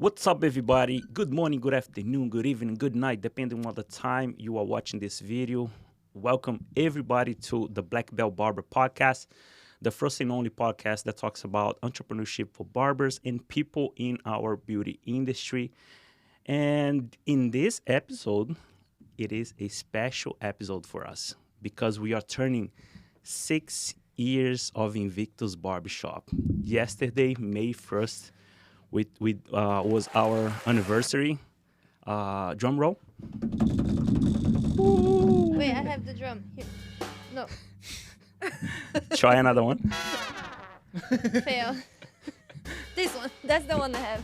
What's up, everybody? Good morning, good afternoon, good evening, good night, depending on the time you are watching this video. Welcome, everybody, to the Belt Barber podcast, the first and only podcast that talks about entrepreneurship for barbers and people in our beauty industry. And in this episode, it is a special episode for us because we are turning 6 years of Invictus Barbershop. Yesterday, May 1st, was our anniversary. Drum roll. Wait, I have the drum here. No, Try another one. fail. This one. That's the one I have.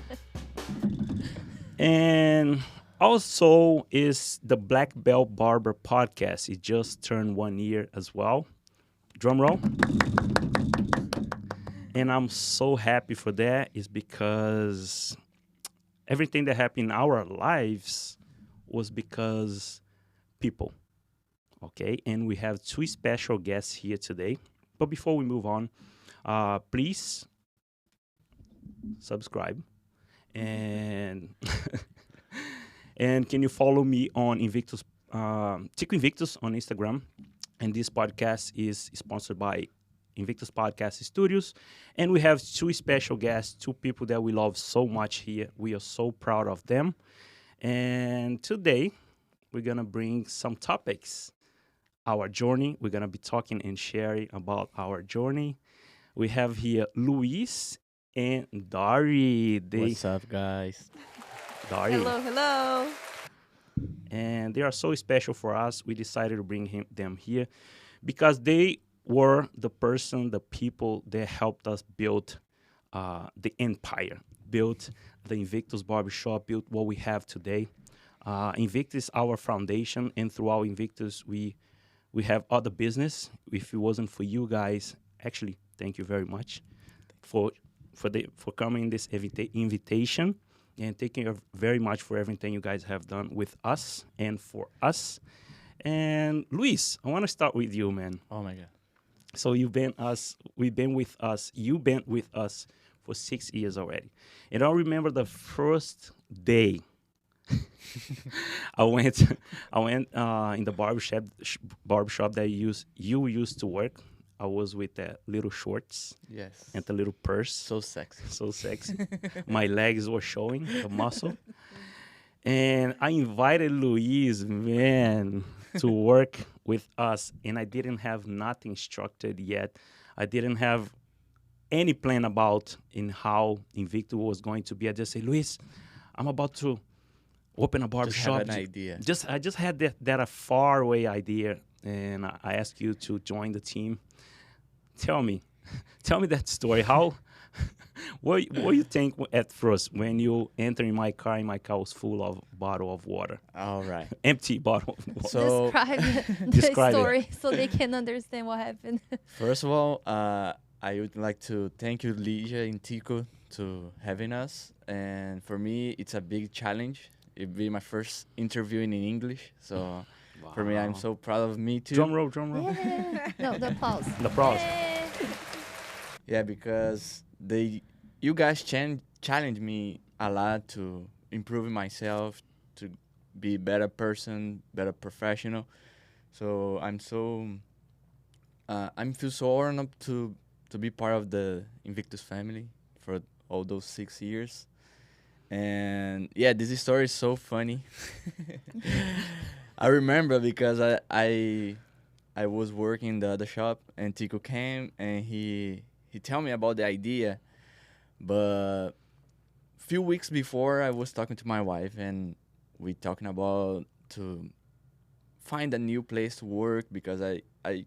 And also is the Belt Barber podcast. It just turned 1 year as well. Drum roll. And I'm so happy for that is because everything that happened in our lives was because people. Okay, and we have two special guests here today. But before we move on, please subscribe and and can you follow me on Invictus, Tico Invictus on Instagram. And this podcast is sponsored by Invictus Podcast Studios. And we have two special guests, two people that we love so much here. We are so proud of them. And today, we're going to bring some topics. Our journey. We're going to be talking and sharing about our journey. We have here Luis and Dari. What's up, guys? Dari. Hello. And they are so special for us. We decided to bring them here because they were the people that helped us build the empire, built the Invictus Barbershop, built what we have today. Invictus, our foundation, and throughout Invictus, we have other business. If it wasn't for you guys, actually, thank you very much for coming this invitation. And thank you very much for everything you guys have done with us and for us. And Luis, I want to start with you, man. Oh my God. So you've been with us for 6 years already. And I remember the first day I went in the barbershop that you used to work. I was with the little shorts Yes. and the little purse. So sexy. So sexy. My legs were showing the muscle. And I invited Luis, man, to work with us. And I didn't have nothing structured yet. I didn't have any plan about in how Invictus was going to be. I just said, Luis, I'm about to open a barbershop. Just have an idea. I just had that a far away idea. And I asked you to join the team. Tell me that story. How, what you think at first when you enter in my car? And my car was full of bottle of water, All right. empty bottle of water. So Describe the Describe it. story so they can understand what happened. first of all, I would like to thank you, Ligia and Tico, to having us. And for me, it's a big challenge. It'll be my first interview in English. So for me, I'm Wow. so proud of me too. Drum roll. Yeah. No, the applause. The applause. Yay. Yeah, because you guys challenge me a lot to improve myself, to be a better person, better professional. So I'm feel so honored to be part of the Invictus family for all those 6 years. And yeah, this story is so funny. I remember because I was working in the other shop and Tico came and he told me about the idea, but few weeks before I was talking to my wife and we talking about to find a new place to work because I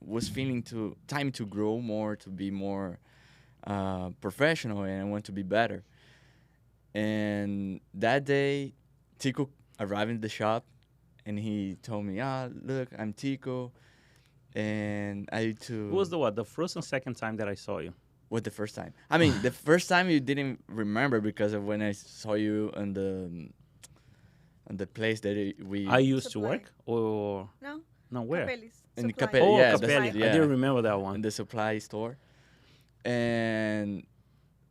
was feeling time to grow more, to be more professional, and I want to be better. And that day, Tico arrived in the shop and he told me, look, I'm Tico. And I need to... What was the first and second time that I saw you? What, the first time? I mean, the first time you didn't remember because of when I saw you on the place that we... I used to Supply. work or No, no where? Capelli's. In Supply. Capelli, Oh, yeah, Capelli. that's- I didn't remember that one. in the supply store. And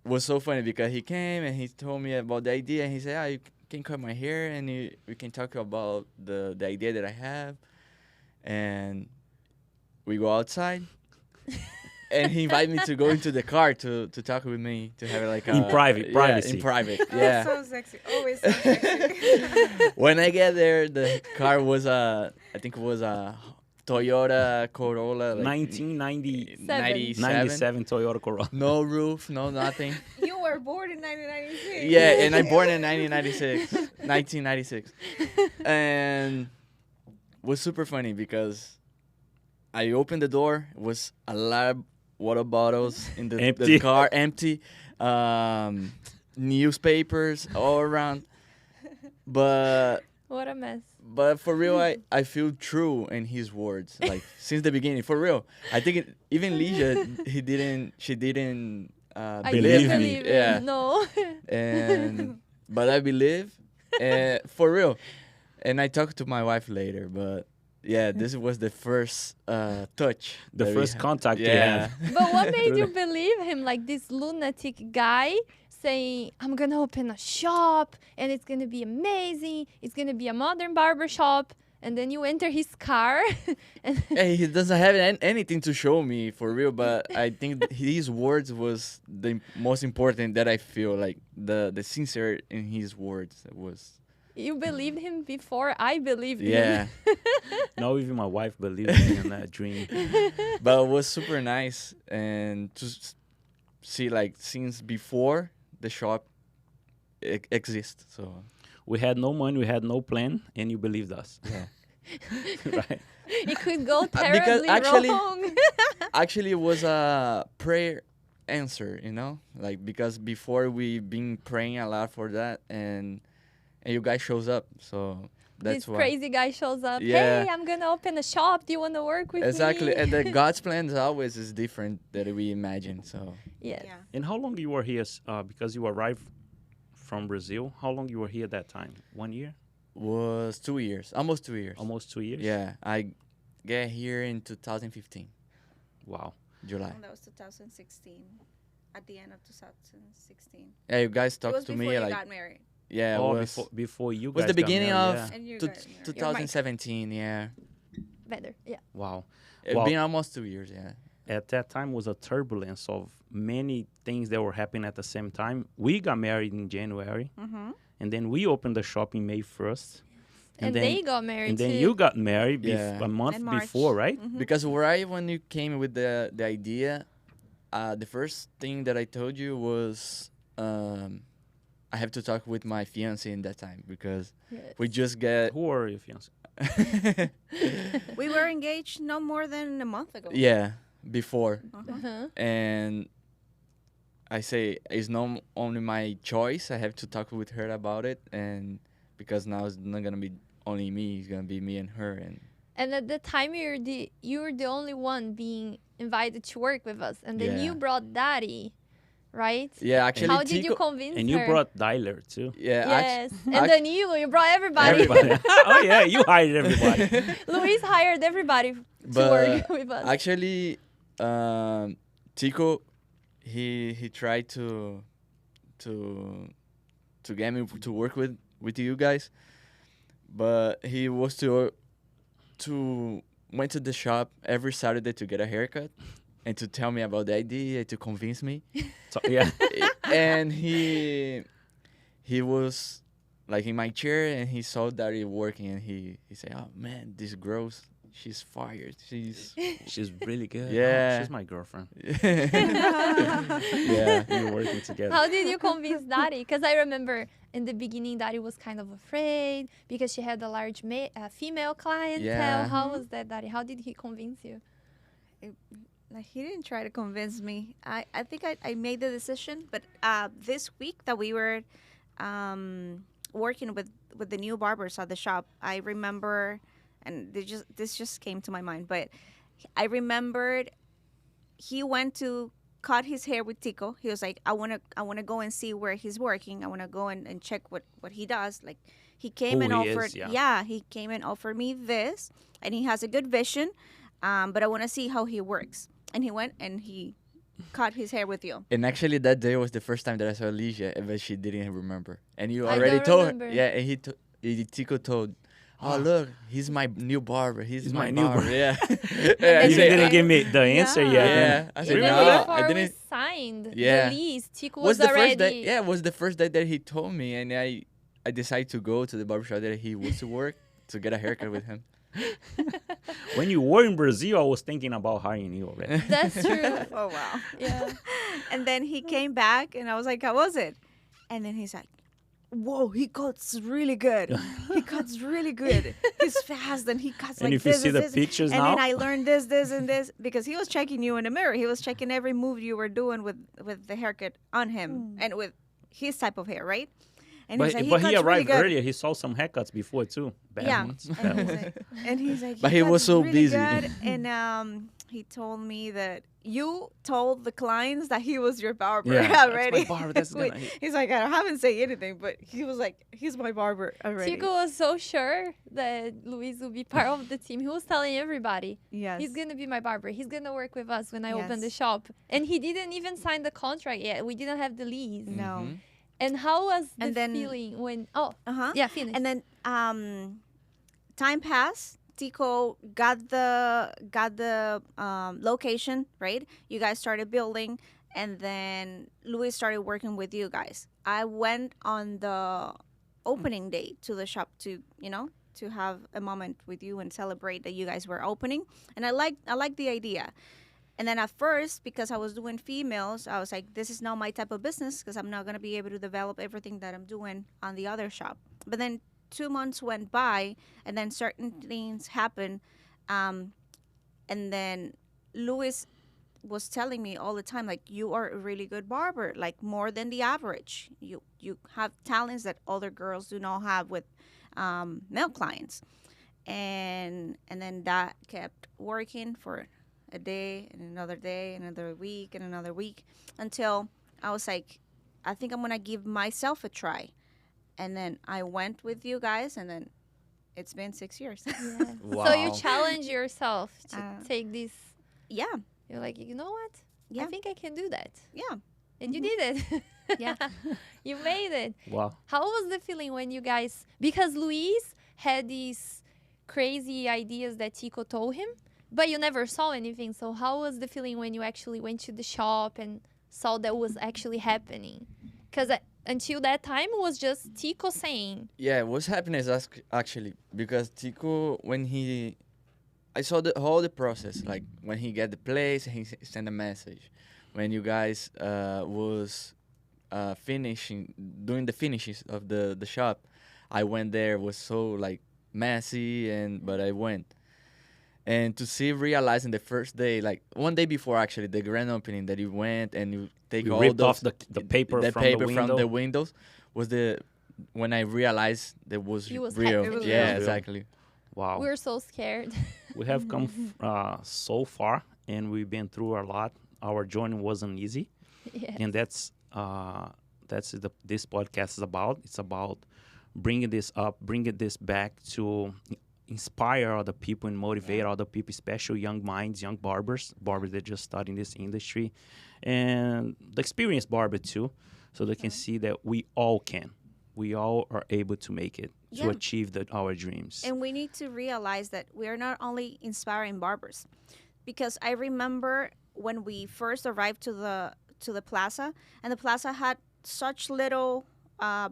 was so funny because he came and he told me about the idea, and he said, you can cut my hair and we can talk about the idea that I have. And we go outside. And he invited me to go into the car to talk with me, to have like In private, privacy. in private, Oh, yeah. so sexy. Always so sexy. When I get there, the car was I think it was a Toyota Corolla, like 1997 97. Toyota Corolla. No roof, no nothing. You were born in 1996. Yeah, and I born in 1996, and was super funny because I opened the door. It was a lot of water bottles in the Empty. car, empty. Newspapers all around. But What a mess. for real, I feel true in his words. Like since the beginning, for real. I think even Ligia, she didn't I believe can't me. believe Yeah. it. No. But I believe, for real. And I talked to my wife later, but yeah, this was the first touch. The that we first had. contact you Yeah. had. But what made you believe him? Like this lunatic guy saying, I'm going to open a shop and it's going to be amazing. It's going to be a modern barber shop. And then you enter his car. And Hey, he doesn't have anything to show me for real, but I think his words was the most important that I feel like the sincere in his words was. you believed him before I believed Yeah. him. Now even my wife believes in that dream. But it was super nice and to see like since before the shop exists. So We had no money, we had no plan, and you believed us. yeah. Right? It could go Because terribly actually- wrong. Actually, it was a prayer answer, like because before we been praying a lot for that, and you guys shows up, so that's This why. crazy guy shows up. Yeah. Hey, I'm going to open a shop. Do you want to work with Exactly, me? and the God's plans always is different than we imagine. So Yes. Yeah. And how long you were here? Because you arrived from Brazil. How long you were here at that time? 1 year? was 2 years, almost 2 years. Almost 2 years? Yeah, I get here in 2015, Wow. July. That was 2016. At the end of 2016. Yeah, you guys It talked was to before me you like got married. yeah, Oh, it was before you was guys the got beginning married, of yeah. And you to- got married. 2017. Yeah, Better. Yeah. Wow. it's Well- been almost 2 years. Yeah. At that time was a turbulence of many things that were happening at the same time. We got married in January, Mm-hmm. and then we opened the shop in May 1st. And then, they got married and then too. you got married Yeah. a month In March. before, right? Mm-hmm. Because right when you came with the idea, the first thing that I told you was I have to talk with my fiance in that time because Yes. we just get Who are your fiance? We were engaged no more than a month ago. yeah before, Uh-huh. Uh-huh. and I say it's not only my choice. I have to talk with her about it, and because now it's not gonna be only me, it's gonna be me and her, and And at the time, you were the only one being invited to work with us, and then Yeah. you brought Daddy, right? yeah, actually, How did you Tico- convince And her? you brought Dyler too. yeah, Yes, and act- Danilo, you brought everybody. Everybody. Oh yeah, you hired everybody. Luis hired everybody to But work with us. actually, Tico, he tried to get me to work with you guys, but he was to went to the shop every Saturday to get a haircut and to tell me about the idea, to convince me. So, yeah. And he was like in my chair and he saw Daddy working and he said, "Oh man, this girl, she's fired. She's She's really good. Oh, Yeah. she's my girlfriend. yeah." We were working together. How did you convince Daddy? Because I remember in the beginning, Daddy was kind of afraid because she had a large female clientele. Yeah. How was that, Daddy? How did he convince you? Like he didn't try to convince me. I think I made the decision, but this week that we were working with the new barbers at the shop, I remember, and this just came to my mind, but I remembered he went to cut his hair with Tico. He was like, I wanna go and see where he's working. I wanna go and check what he does. Like he came Who and he is, offered yeah. he came and offered me this, and he has a good vision. But I want to see how he works. And he went and he cut his hair with you? And actually, that day was the first time that I saw Alicia, but she didn't remember. And you I already don't told remember. her. Yeah, and Tico told, oh, look, he's my new barber. He's my new barber. barber. Yeah. then You say, didn't give me the answer yet. Yeah. then. I said, Even no, before I we didn't. signed Yeah. the lease, Tico Was was the already. first day? Yeah, it was the first day that he told me, and I decided to go to the barbershop that he was to work to get a haircut with him. When you were in Brazil, I was thinking about hiring you already. That's true. Oh wow. Yeah. And then he came back, and I was like, how was it? And then he's like, whoa, he cuts really good. He cuts really good. He's fast, and he cuts And like if you this see and the this. pictures And now, then I learned this, this, and this because he was checking you in the mirror. He was checking every move you were doing with the haircut on him and with his type of hair, right? And but he's like, he cuts really arrived good. earlier. He saw some haircuts before too. Bad Yeah. ones. And Bad he's ones. like, and he's like, But he was cuts so really busy. good. And he told me that you told the clients that he was your barber Yeah, already. that's my barber. That's gonna. He's like, I haven't said anything, but he was like, he's my barber already. Tico was so sure that Luis would be part of the team. He was telling everybody, Yes. he's going to be my barber. He's going to work with us when I open the Yes. shop. And he didn't even sign the contract yet. We didn't have the lease. No. Mhm. And how was the And then- feeling when... Oh, Uh-huh. yeah, finish. And then time passed. Tico got the location, right? You guys started building, and then Luis started working with you guys. I went on the opening day to the shop to have a moment with you and celebrate that you guys were opening. And I like the idea. And then at first, because I was doing females, I was like, this is not my type of business because I'm not going to be able to develop everything that I'm doing on the other shop. But then 2 months went by, and then certain things happened. And then Luis was telling me all the time, like, you are a really good barber, like more than the average. You have talents that other girls do not have with male clients. And then that kept working for a day, another week, and another week, until I was like, I think I'm going to give myself a try. And then I went with you guys, and then it's been 6 years. Yeah. Wow. So you challenge yourself to take this. Yeah. You're like, you know what? Yeah. I think I can do that. Yeah. And you did it. Yeah. You made it. Wow. How was the feeling when you guys, because Luis had these crazy ideas that Tico told him, but you never saw anything. So how was the feeling when you actually went to the shop and saw that was actually happening? Because until that time, it was just Tico saying. Yeah, what's happening is actually because Tico, I saw the whole process, like when he get the place, he sent a message. When you guys was doing the finishes of the shop, I went there. It was so like messy, but I went. And to realizing the first day, like 1 day before actually, the grand opening, that you went and you take You all ripped those, off the paper from the window. from the windows, was when I realized that was It was real. happening. Yeah, Real. exactly. Wow. We were so scared. We have come so far, and we've been through a lot. Our journey wasn't easy, Yeah. and that's this podcast is about. It's about bringing this up, bringing this back to inspire other people and motivate other people, especially young minds, young barbers that just start in this industry, and the experienced barber too, so they can see that we all are able to make it, to Yeah. achieve our dreams. And we need to realize that we are not only inspiring barbers, because I remember when we first arrived to the plaza, and the plaza had such little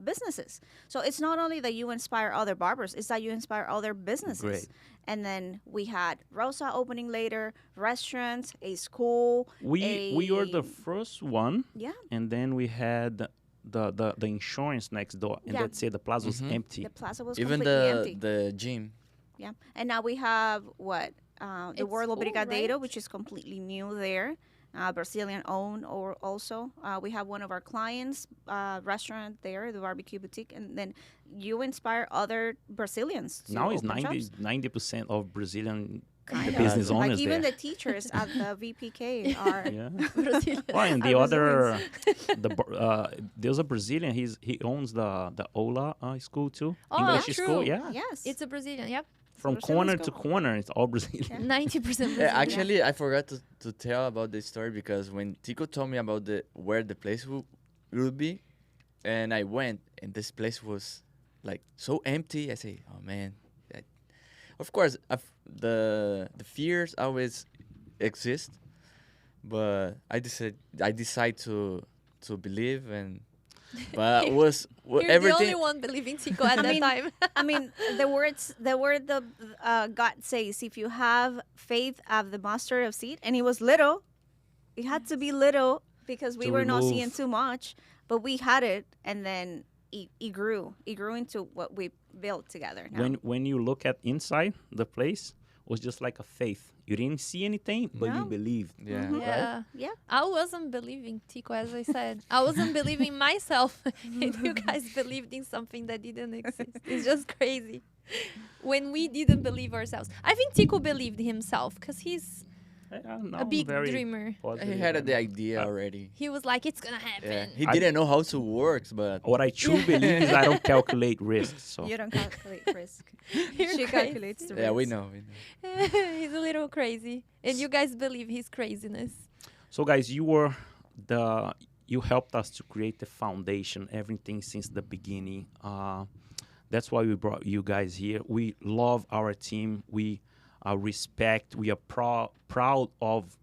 businesses. So it's not only that you inspire other barbers, it's that you inspire other businesses. Great. And then we had Rosa opening later, restaurants, a school. We were the first one, Yeah. and then we had the insurance next door, and Yeah. that's it. The plaza was empty. The plaza was Even completely empty. the gym. Yeah. And now we have what? The It's World full, Brigadeiro, right? which is completely new there. Brazilian owned, or also we have one of our clients restaurant there, the barbecue boutique, and then you inspire other Brazilians to Now it's open shops. 90% of Brazilian Kind of. business Like owners even there. the teachers at the VPK are Yeah. Brazilian. Well, and the Are other, there's a Brazilian. He owns the Ola school too. Oh, English that's school. true. Yeah. yes. It's a Brazilian, yep. From Brazilians corner go to home. corner, it's all Brazilian. 90% Yeah, Brazilian. actually, I forgot to tell about this story because when Tico told me about where the place will be, and I went, and this place was like so empty. I say, oh man. That, of course, the fears always exist, but I decide to believe and. But You're the everything. only one believing Tico at I that mean, time. I mean, the word the God says, if you have faith of the mustard of seed, and it was little, it had to be little because we To were not seeing remove. too much, but we had it, and then it grew. It grew into what we built together. Now. When you look at inside the place, was just like a faith. You didn't see anything, but you No. believed. Yeah. Mhm. Yeah. Yeah. I wasn't believing Tico, as I said. I wasn't believing myself. And you guys believed in something that didn't exist. It's just crazy. When we didn't believe ourselves. I think Tico believed himself because he's No, a big very dreamer. positive He had and- the idea already. He was like, it's going to Yeah. happen. He I- didn't know how to work, but What I truly believe is I don't calculate risks. So You don't calculate risk. You're She crazy. calculates the risk. yeah, we know. He's a little crazy. And you guys believe his craziness. So guys, you helped us to create the foundation, everything since the beginning. That's why we brought you guys here. We love our team. We respect. We are proud of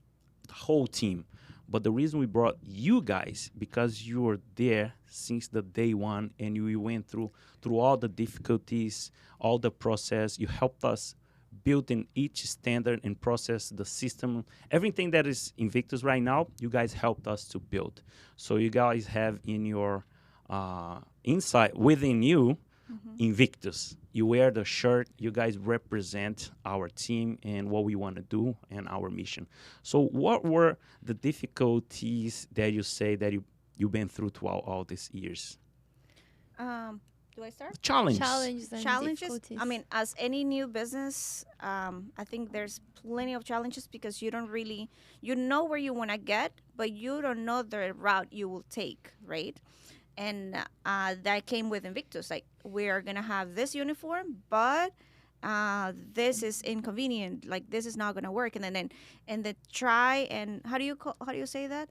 the whole team. But the reason we brought you guys because you were there since the day one, and you went through all the difficulties, all the process. You helped us build in each standard and process the system. Everything that is Invictus right now, you guys helped us to build. So you guys have in your inside within you Invictus. You wear the shirt. You guys represent our team and what we want to do and our mission. So what were the difficulties that you say that you've been through throughout all these years? Do I start? Challenges. Challenges and Challenges. difficulties. I mean, as any new business, I think there's plenty of challenges because you don't really, you know where you want to get, but you don't know the route you will take, right? And that came with Invictus. Like, we are gonna have this uniform, but this is inconvenient. Like, this is not gonna work. And then and the try and how do you say that?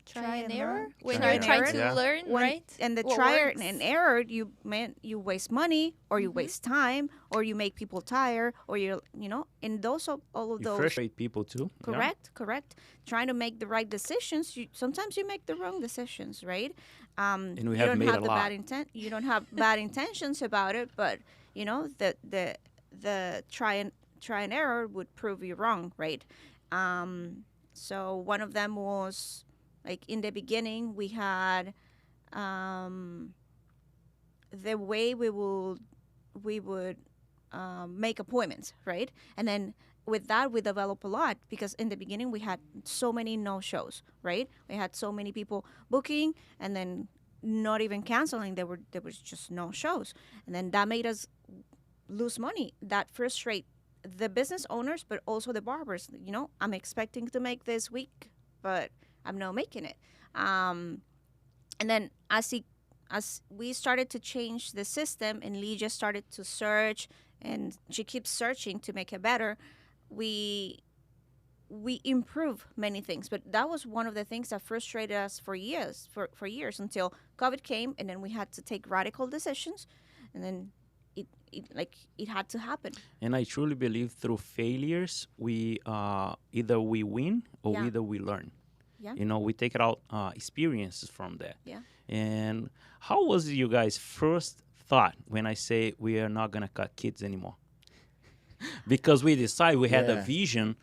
Try and error. learn. When Try you're and trying error. to Yeah. learn, When- right? And the What trial works. and error, you waste money, or you waste time, or you make people tired, or and all of You those. frustrate people too. yeah? Correct. Trying to make the right decisions. Sometimes you make the wrong decisions, right? And we you have don't made have a the lot. bad intent. You don't have bad intentions about it, but the try and error would prove you wrong, right? So one of them was like in the beginning we had the way we would make appointments, right? And then with that we develop a lot because in the beginning we had so many no shows, right? We had so many people booking and then not even canceling. There was just no shows, and then that made us lose money. That frustrate the business owners, but also the barbers. I'm expecting to make this week, but I'm not making it. And then as we started to change the system, and Lee just started to search, and she keeps searching to make it better. We improve many things, but that was one of the things that frustrated us for years until COVID came, and then we had to take radical decisions, and then it had to happen. And I truly believe through failures, we either we win or Yeah. either we learn. Yeah. We take it out experiences from that. Yeah. And how was you guys' first thought when I say we are not gonna cut kids anymore? Because we decided we had a Yeah. vision.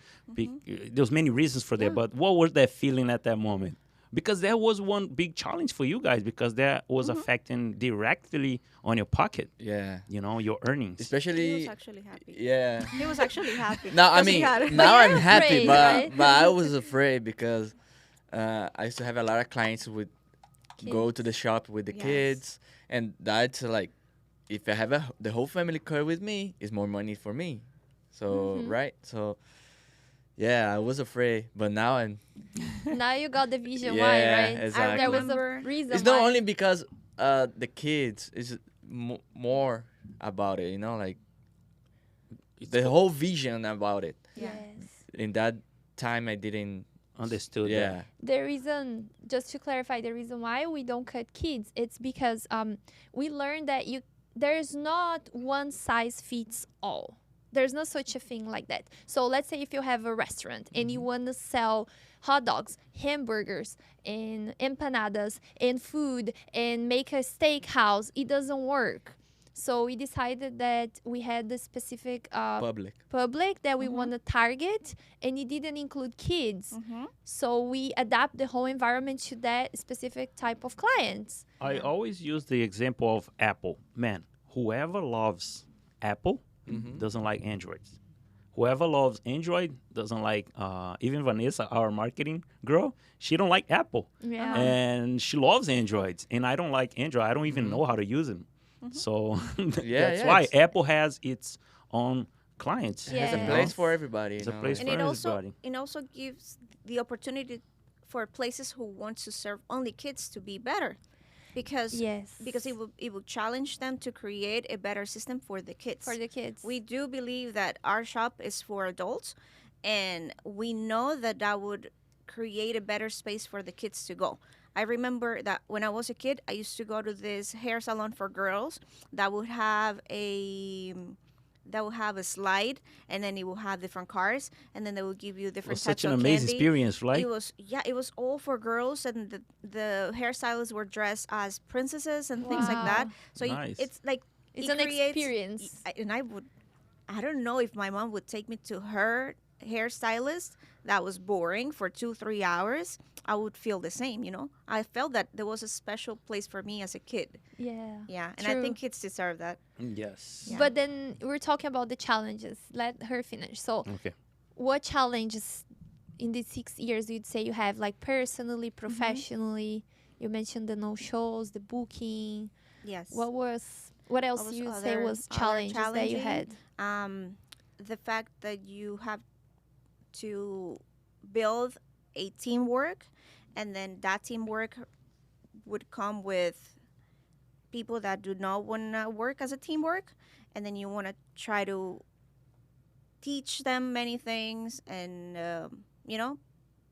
There's many reasons for that, Yeah. but what was that feeling at that moment? Because that was one big challenge for you guys because that was affecting directly on your pocket. Yeah. Your earnings. He Especially. was actually happy. Yeah. He was actually happy. No, I 'cause he mean, had it. now you're I'm happy, afraid, but right? I was afraid because I used to have a lot of clients who would go to the shop with the Yes. kids, and that's like, if I have the whole family car with me, it's more money for me. So right, so yeah, I was afraid, but now I'm. Now you got the vision why, Yeah, right? exactly. There was remember- a reason It's why. not only because the kids, it's more about it, like It's the co- whole vision about it. Yeah. Yes. In that time, I didn't. understood Yeah. that. The reason, just to clarify, the reason why we don't cut kids, it's because we learned that there's not one size fits all. There's no such a thing like that. So let's say if you have a restaurant and you want to sell hot dogs, hamburgers, and empanadas, and food, and make a steakhouse, it doesn't work. So we decided that we had the specific public that we want to target, and it didn't include kids. So we adapt the whole environment to that specific type of clients. I always use the example of Apple. Man, whoever loves Apple doesn't like Androids. Whoever loves Android doesn't like, even Vanessa, our marketing girl, she don't like Apple. Yeah. And she loves Androids. And I don't like Android. I don't even know how to use them. So that's why it's- Apple has its own clients. Yeah. There's a Yes. place for everybody. It's a you know, place like- And for it everybody. also gives the opportunity for places who want to serve only kids to be better, because Yes. it will challenge them to create a better system for the kids. For the kids. We do believe that our shop is for adults, and we know that that would create a better space for the kids to go. I remember that when I was a kid, I used to go to this hair salon for girls that would have a slide, and then it will have different cars, and then they will give you It different was types such an of amazing candy. experience, right? It was all for girls, and the hairstylists were dressed as princesses and things like that. Wow. So Nice. it's like It's it an creates- experience. and I don't know if my mom would take me to her hairstylist that was boring for 2-3 hours. I would feel the same, you know. I felt that there was a special place for me as a kid. Yeah. Yeah, and I True. think kids deserve that. Yes. Yeah. But then we're talking about the challenges. Let her finish. So, Okay. what challenges in these 6 years you'd say you have, like personally, professionally? You mentioned the no shows, the booking. Yes. What else was you say other- was other challenges that you had? challenging? The fact that you have to build a teamwork, and then that teamwork would come with people that do not want to work as a teamwork, and then you want to try to teach them many things, and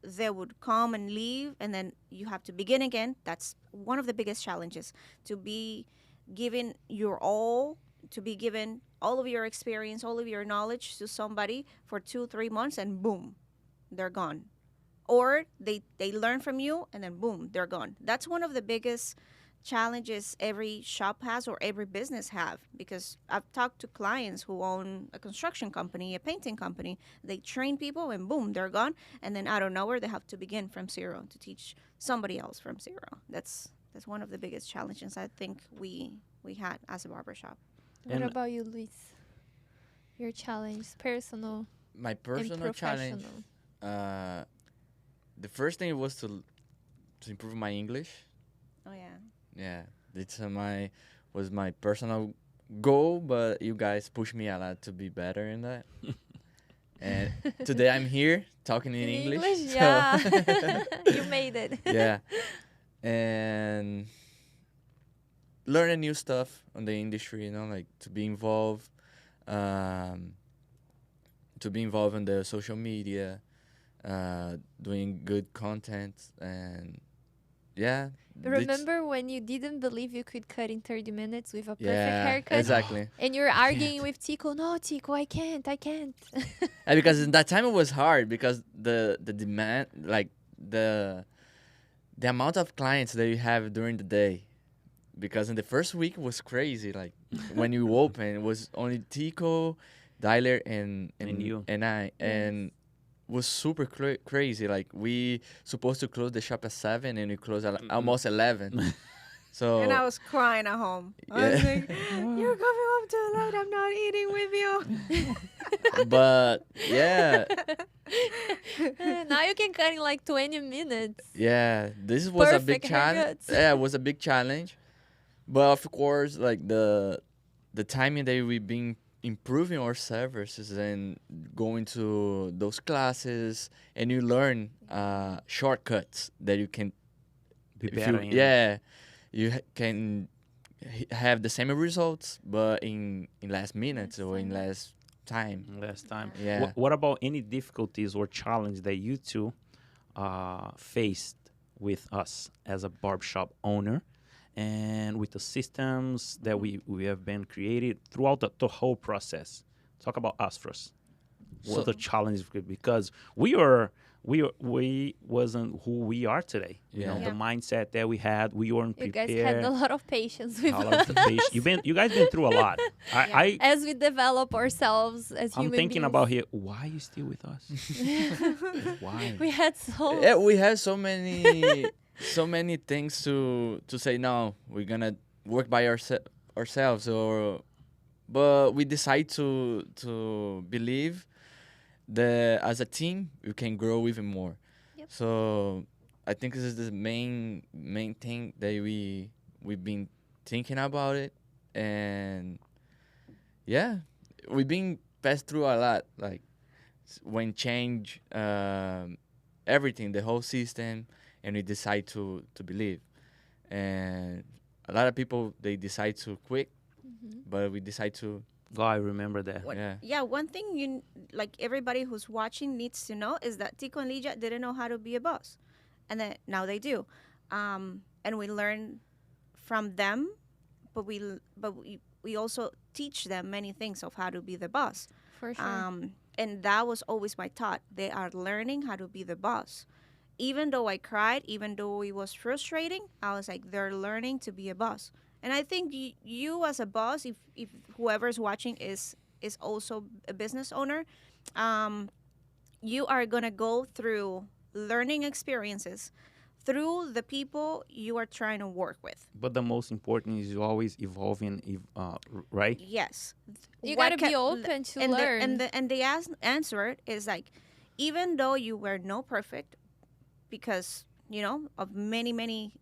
they would come and leave, and then you have to begin again. That's one of the biggest challenges, to be given your all, to be given all of your experience, all of your knowledge to somebody for 2-3 months, and boom, they're gone. Or they learn from you, and then boom, they're gone. That's one of the biggest challenges every shop has, or every business have, because I've talked to clients who own a construction company, a painting company. They train people, and boom, they're gone, and then out of nowhere they have to begin from zero to teach somebody else from zero. That's one of the biggest challenges I think we had as a barbershop. What And- about you, Luis? Your challenge, personal My and personal challenge. professional. The first thing was to improve my English. Oh yeah. Yeah, it's was my personal goal, but you guys pushed me a lot to be better in that. And today I'm here talking in English. so- yeah. You made it. yeah, and learning new stuff on the industry. Like to be involved in the social media, doing good content, and yeah. Remember when you didn't believe you could cut in 30 minutes with a perfect Yeah, haircut? exactly. And you're arguing with Tico. No, Tico, I can't. And because in that time it was hard because the demand, like the amount of clients that you have during the day. Because in the first week it was crazy. Like when you open, it was only Tico, Dyler, and you. and I, and was super crazy. Like we supposed to close the shop at 7 and we closed at almost 11. So And I was crying at home. I was Yeah. like, "You're coming home too late. I'm not eating with you." but yeah, Now you can cut in like 20 minutes. yeah, this was a big Perfect challenge. haircuts. Yeah, it was a big challenge. But of course, like the timing that we've been improving our services and going to those classes, and you learn shortcuts that you can Be if better. you, yeah, you can have the same results, but in less minutes or in time. less time. Less time. Yeah. What about any difficulties or challenge that you two faced with us as a barbershop owner and with the systems that we have been created throughout the whole process? Talk about us first. What the challenges because we wasn't who we are today. You know, Yeah. the mindset that we had, we weren't You prepared. guys had a lot of patience with How long us. the patient- you guys been through a lot. I As we develop ourselves as I'm human thinking beings. about here. Why are you still with us? Why? We had so Yeah, we had so many things to say. No, we're gonna work by ourselves, but we decide to believe that as a team we can grow even more. Yep. So I think this is the main thing that we've been thinking about it, and yeah, we've been passed through a lot. Like when change everything, the whole system, and we decide to believe. And a lot of people they decide to quit, but we decide to Oh, I remember that. What- Yeah. yeah, one thing like everybody who's watching needs to know is that Tico and Lydia didn't know how to be a boss, and then now they do, and we learn from them, but we also teach them many things of how to be the boss. for sure. And that was always my thought. They are learning how to be the boss. Even though I cried, even though it was frustrating, I was like, they're learning to be a boss. And I think you as a boss, if whoever's watching is also a business owner, you are going to go through learning experiences through the people you are trying to work with. But the most important is you always evolving, right? Yes. You What gotta be can- open to and learn. The answer is like, even though you were no perfect, because of many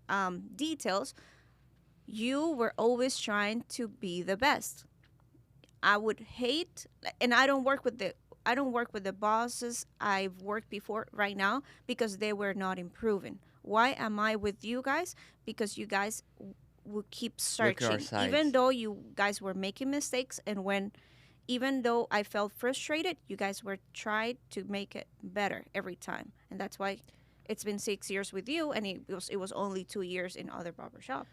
details, you were always trying to be the best. I would hate, and I don't work with the bosses I've worked before right now because they were not improving. Why am I with you guys? Because you guys will keep Look at our searching, sides. even though you guys were making mistakes, and even though I felt frustrated, you guys were trying to make it better every time, and that's why it's been 6 years with you, and it was only 2 years in other barbershop.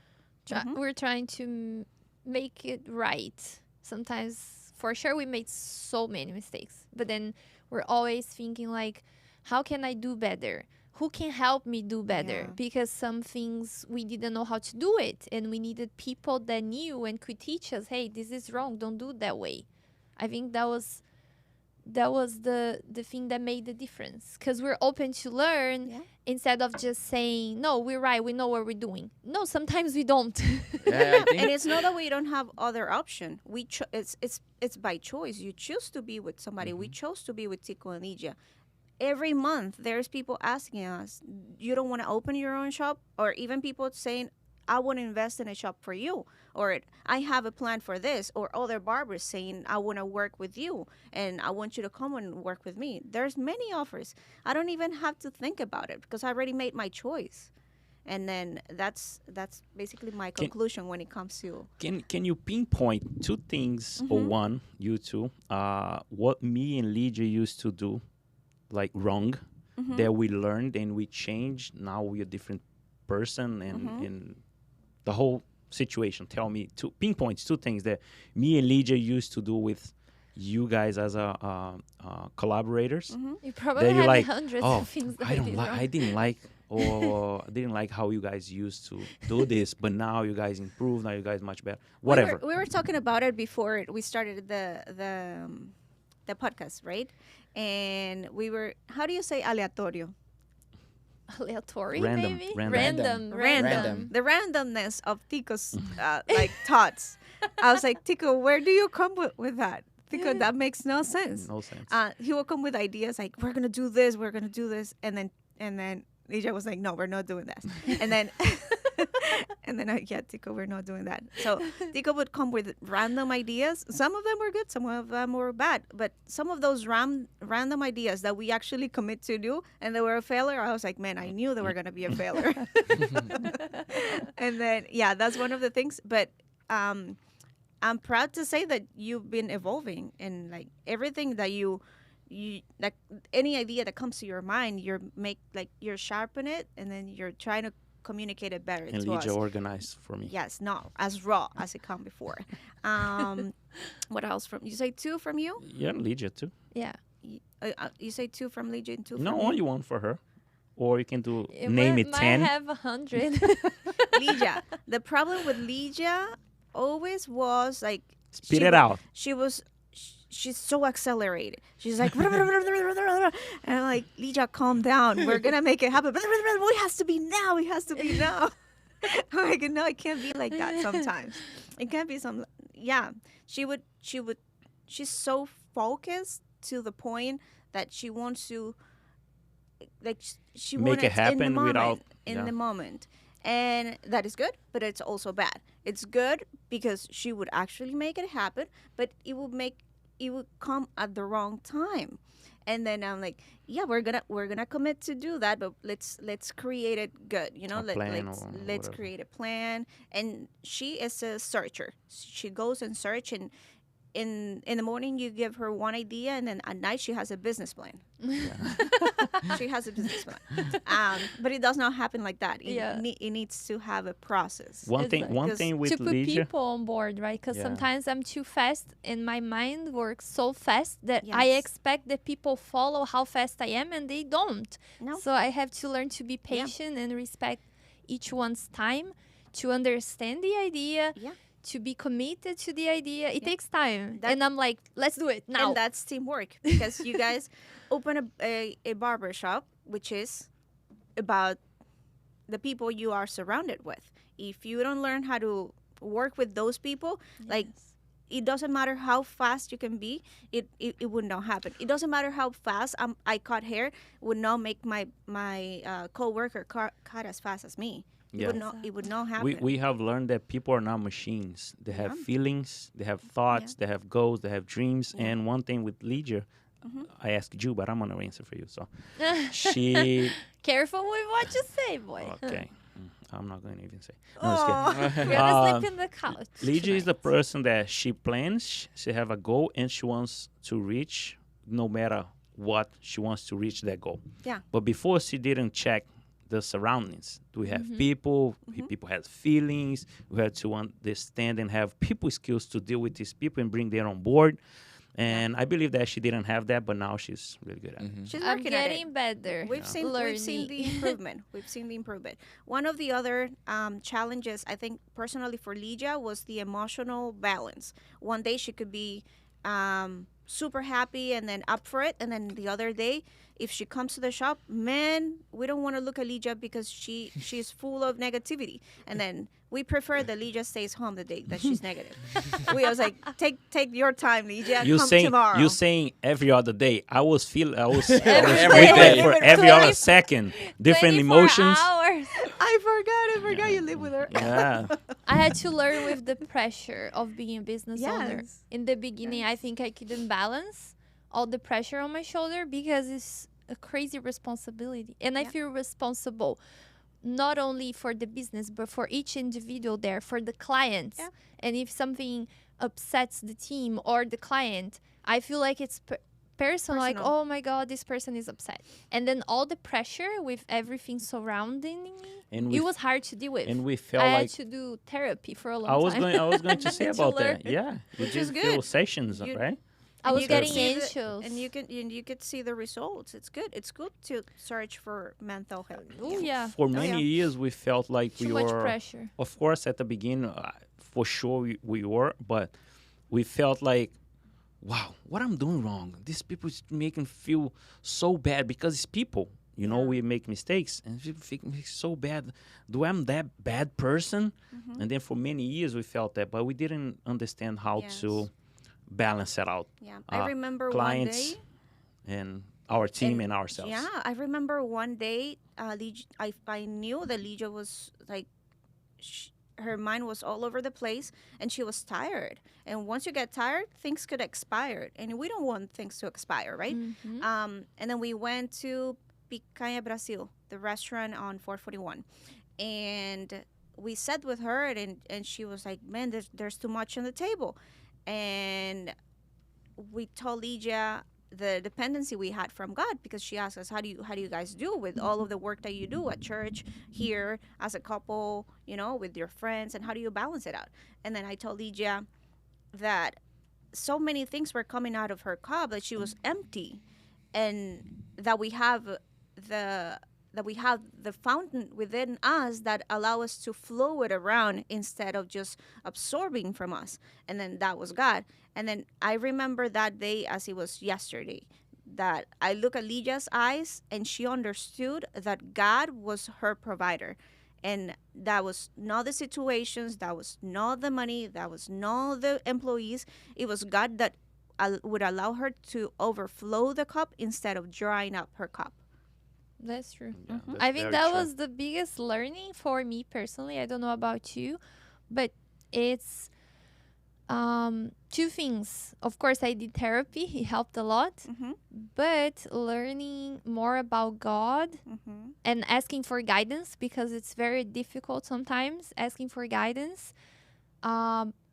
We're trying to make it right. Sometimes, for sure, we made so many mistakes, but then we're always thinking like, how can I do better? Who can help me do better? Yeah. Because some things we didn't know how to do it, and we needed people that knew and could teach us. Hey, this is wrong. Don't do it that way. I think that was the thing that made the difference, because we're open to learn. Yeah. Instead of just saying, no, we're right, we know what we're doing. No, sometimes we don't. Yeah, I think And it's not that we don't have other option. It's by choice. You choose to be with somebody. We chose to be with Tico and Lydia. Every month, there's people asking us, you don't want to open your own shop? Or even people saying, I want to invest in a shop for you. Or I have a plan for this. Or other barbers saying, I want to work with you. And I want you to come and work with me. There's many offers. I don't even have to think about it because I already made my choice. And then that's basically my conclusion when it comes to... Can you pinpoint two things or one, you two, what me and Lydia used to do like wrong that we learned and we changed? Now we're a different person and the whole situation. Tell me two pinpoints, two things that me and Lydia used to do with you guys as collaborators. You probably That you have like, hundreds oh, of things that I we don't did like, wrong. I didn't like, or I didn't like how you guys used to do this, but now you guys improved. Now you guys much better. Whatever. We were talking about it before we started the podcast, right? And we were, how do you say aleatorio? Aleatory, Random, maybe? random. Random. The randomness of Tico's like thoughts. I was like, Tico, where do you come with that? Tico, that makes no sense. No sense. He will come with ideas like, we're gonna do this, and then Lydia was like, no, we're not doing this. And then and then Tico, we're not doing that. So Tico would come with random ideas. Some of them were good, some of them were bad. But some of those random ideas that we actually commit to do and they were a failure, I was like, man, I knew they were gonna be a failure. And then that's one of the things. But I'm proud to say that you've been evolving, and like everything that you like, any idea that comes to your mind, you're sharpen it, and then you're trying to communicate it better And to us. Lydia organized for me. Yes, not as raw as it come before. Um, what else from you? Say two from you. Yeah, Lydia too. Yeah. You say two from Lydia and two No, from only you. one for her. Or you can do It name it might 10. have 100. Lydia. The problem with Lydia always was like Spit she it would- out. she's so accelerated. She's like, and I'm like, Lydia, calm down. We're gonna make it happen. It has to be now. It has to be now. I'm like, no, it can't be like that sometimes. It can't be some. Yeah, she's so focused to the point that she wants to, like, she Make wants it happen in the moment, without- in yeah. the moment. And that is good, but it's also bad. It's good because she would actually make it happen, but it would come at the wrong time. And then I'm like, yeah, we're gonna commit to do that, but let's create it good, you know. A plan let's or let's whatever. create a plan. And she is a searcher. She goes and search, and in the morning you give her one idea, and then at night she has a business plan. She has a business plan, but it does not happen like that. It needs to have a process. One It's thing, like- one Because thing with to put Lydia. people on board, right? Because Yeah. sometimes I'm too fast and my mind works so fast that I Yes. expect that people follow how fast I am and they don't. No. So I have to learn to be patient and respect each one's time, to understand the idea, Yeah. to be committed to the idea. It Yeah. takes time. That- And I'm like, let's do it now. And that's teamwork, because you guys open a barber shop, which is about the people you are surrounded with. If you don't learn how to work with those people, like, Yes. it doesn't matter how fast you can be, it would not happen. It doesn't matter how fast I cut hair, it would not make my co-worker cut as fast as me. It Yeah. would not happen. We have learned that people are not machines. They have Yeah. feelings, they have thoughts, they have goals, they have dreams. Yeah. And one thing with Lydia, Mhm. I asked you, but I'm gonna answer for you. So she Careful with what you say, boy. okay. I'm not going to even say. No, just kidding. We're gonna Um, sleep in the couch. Lydia is the tonight. person that she plans, she have a goal, and she wants to reach no matter what, she wants to reach that goal. Yeah. But before, she didn't check the surroundings. Do we have Mm-hmm. people? People have feelings. We had to understand and have people skills to deal with these people and bring them on board. And I believe that she didn't have that, but now she's really good at it. She's I'm working at it. getting better. We've seen the improvement. We've seen the improvement. One of the other challenges, I think, personally for Lydia, was the emotional balance. One day she could be super happy and then up for it, and then the other day, if she comes to the shop, man, we don't want to look at Lydia because she's full of negativity, and then we prefer that Lydia stays home the day that she's negative. We was like, take your time, Lydia. You come saying tomorrow. you saying every other day. I was with Every that day. for every other second. Different 24 emotions. hours. I forgot you live with her. Yeah. I had to learn with the pressure of being a business owner. Yes. In the beginning, I think I couldn't balance all the pressure on my shoulder because it's a crazy responsibility. And I Yeah. feel responsible not only for the business, but for each individual there, for the clients. Yeah. And if something upsets the team or the client, I feel like it's personal, like, Personal. oh my God, this person is upset. And then all the pressure with everything surrounding me, And it was hard to deal with. and we felt I like had to do therapy for a long I was time. going to say To about that. learn. Yeah. You Which is did few good. sessions, You- right? I was you can getting see the- anxious. and you could see the results. It's good. It's good to search for mental health. Oh yeah, For yeah. many years, we felt like too we much were. pressure. Of course, at the beginning, for sure we were, but we felt like, wow, what I'm doing wrong? These people is making feel so bad because it's people. You know, we make mistakes, and people feel so bad. Do I'm that bad person? Mm-hmm. And then for many years we felt that, but we didn't understand how Yes. to balance it out. Yeah, I remember Clients one day. and our team and ourselves. Yeah, I remember one day. I knew that Lydia was like, her mind was all over the place, and she was tired. And once you get tired, things could expire, and we don't want things to expire, right? Mhm. And then we went to Picanha Brasil, the restaurant on 441. And we sat with her, and she was like, man, there's too much on the table. And we told Lydia the dependency we had from God, because she asked us, how do you guys do with all of the work that you do at church, here as a couple, with your friends, and how do you balance it out? And then I told Lydia that so many things were coming out of her cup, that she was empty, and that we have the fountain within us that allow us to flow it around instead of just absorbing from us. And then that was God. And then I remember that day as it was yesterday, that I look at Lydia's eyes, and she understood that God was her provider. And that was not the situations, that was not the money, that was not the employees. It was God that would allow her to overflow the cup instead of drying up her cup. That's true. Yeah, Mhm. that's I think very that true. was the biggest learning for me personally. I don't know about you, but it's two things. Of course, I did therapy. It helped a lot. Mm-hmm. But learning more about God Mm-hmm. and asking for guidance, because it's very difficult sometimes asking for guidance.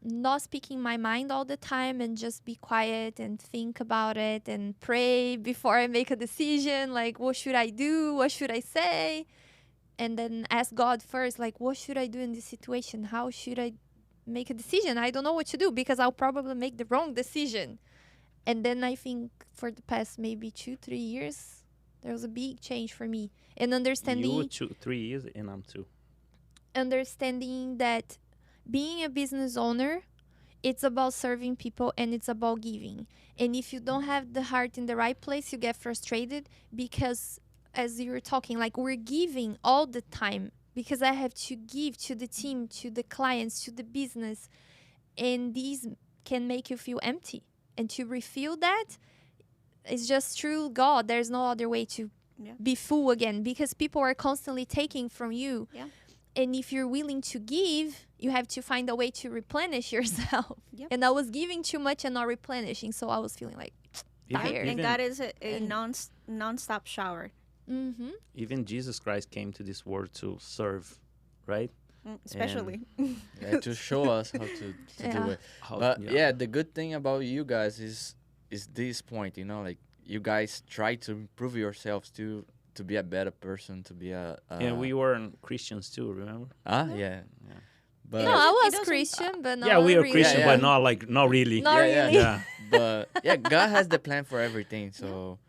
Not speaking my mind all the time, and just be quiet and think about it and pray before I make a decision. Like, what should I do? What should I say? And then ask God first, like, what should I do in this situation? How should I make a decision? I don't know what to do, because I'll probably make the wrong decision. And then I think for the past maybe 2-3 years, there was a big change for me. And understanding You 3 years, and I'm 2. understanding that being a business owner, it's about serving people and it's about giving. And if you don't have the heart in the right place, you get frustrated, because as you were talking, like, we're giving all the time, because I have to give to the team, to the clients, to the business. And these can make you feel empty. And to refill that is just through God. There's no other way to Yeah. be full again, because people are constantly taking from you. Yeah. And if you're willing to give, you have to find a way to replenish yourself. Yep. And I was giving too much and not replenishing, so I was feeling like tired. And God is a And- non-stop shower, Mm-hmm. Even Jesus Christ came to this world to serve, right? especially. Yeah, to show us how to Yeah. do it. How- But yeah, the good thing about you guys is this point, like you guys try to improve yourselves to be a better person, to be a And we were Christians too, remember? yeah. Yeah. But No, I doesn't- it was doesn't- Christian, but not Yeah, we are really. Christian, Yeah, but yeah. not really. Not really. Yeah. but yeah, God has the plan for everything. So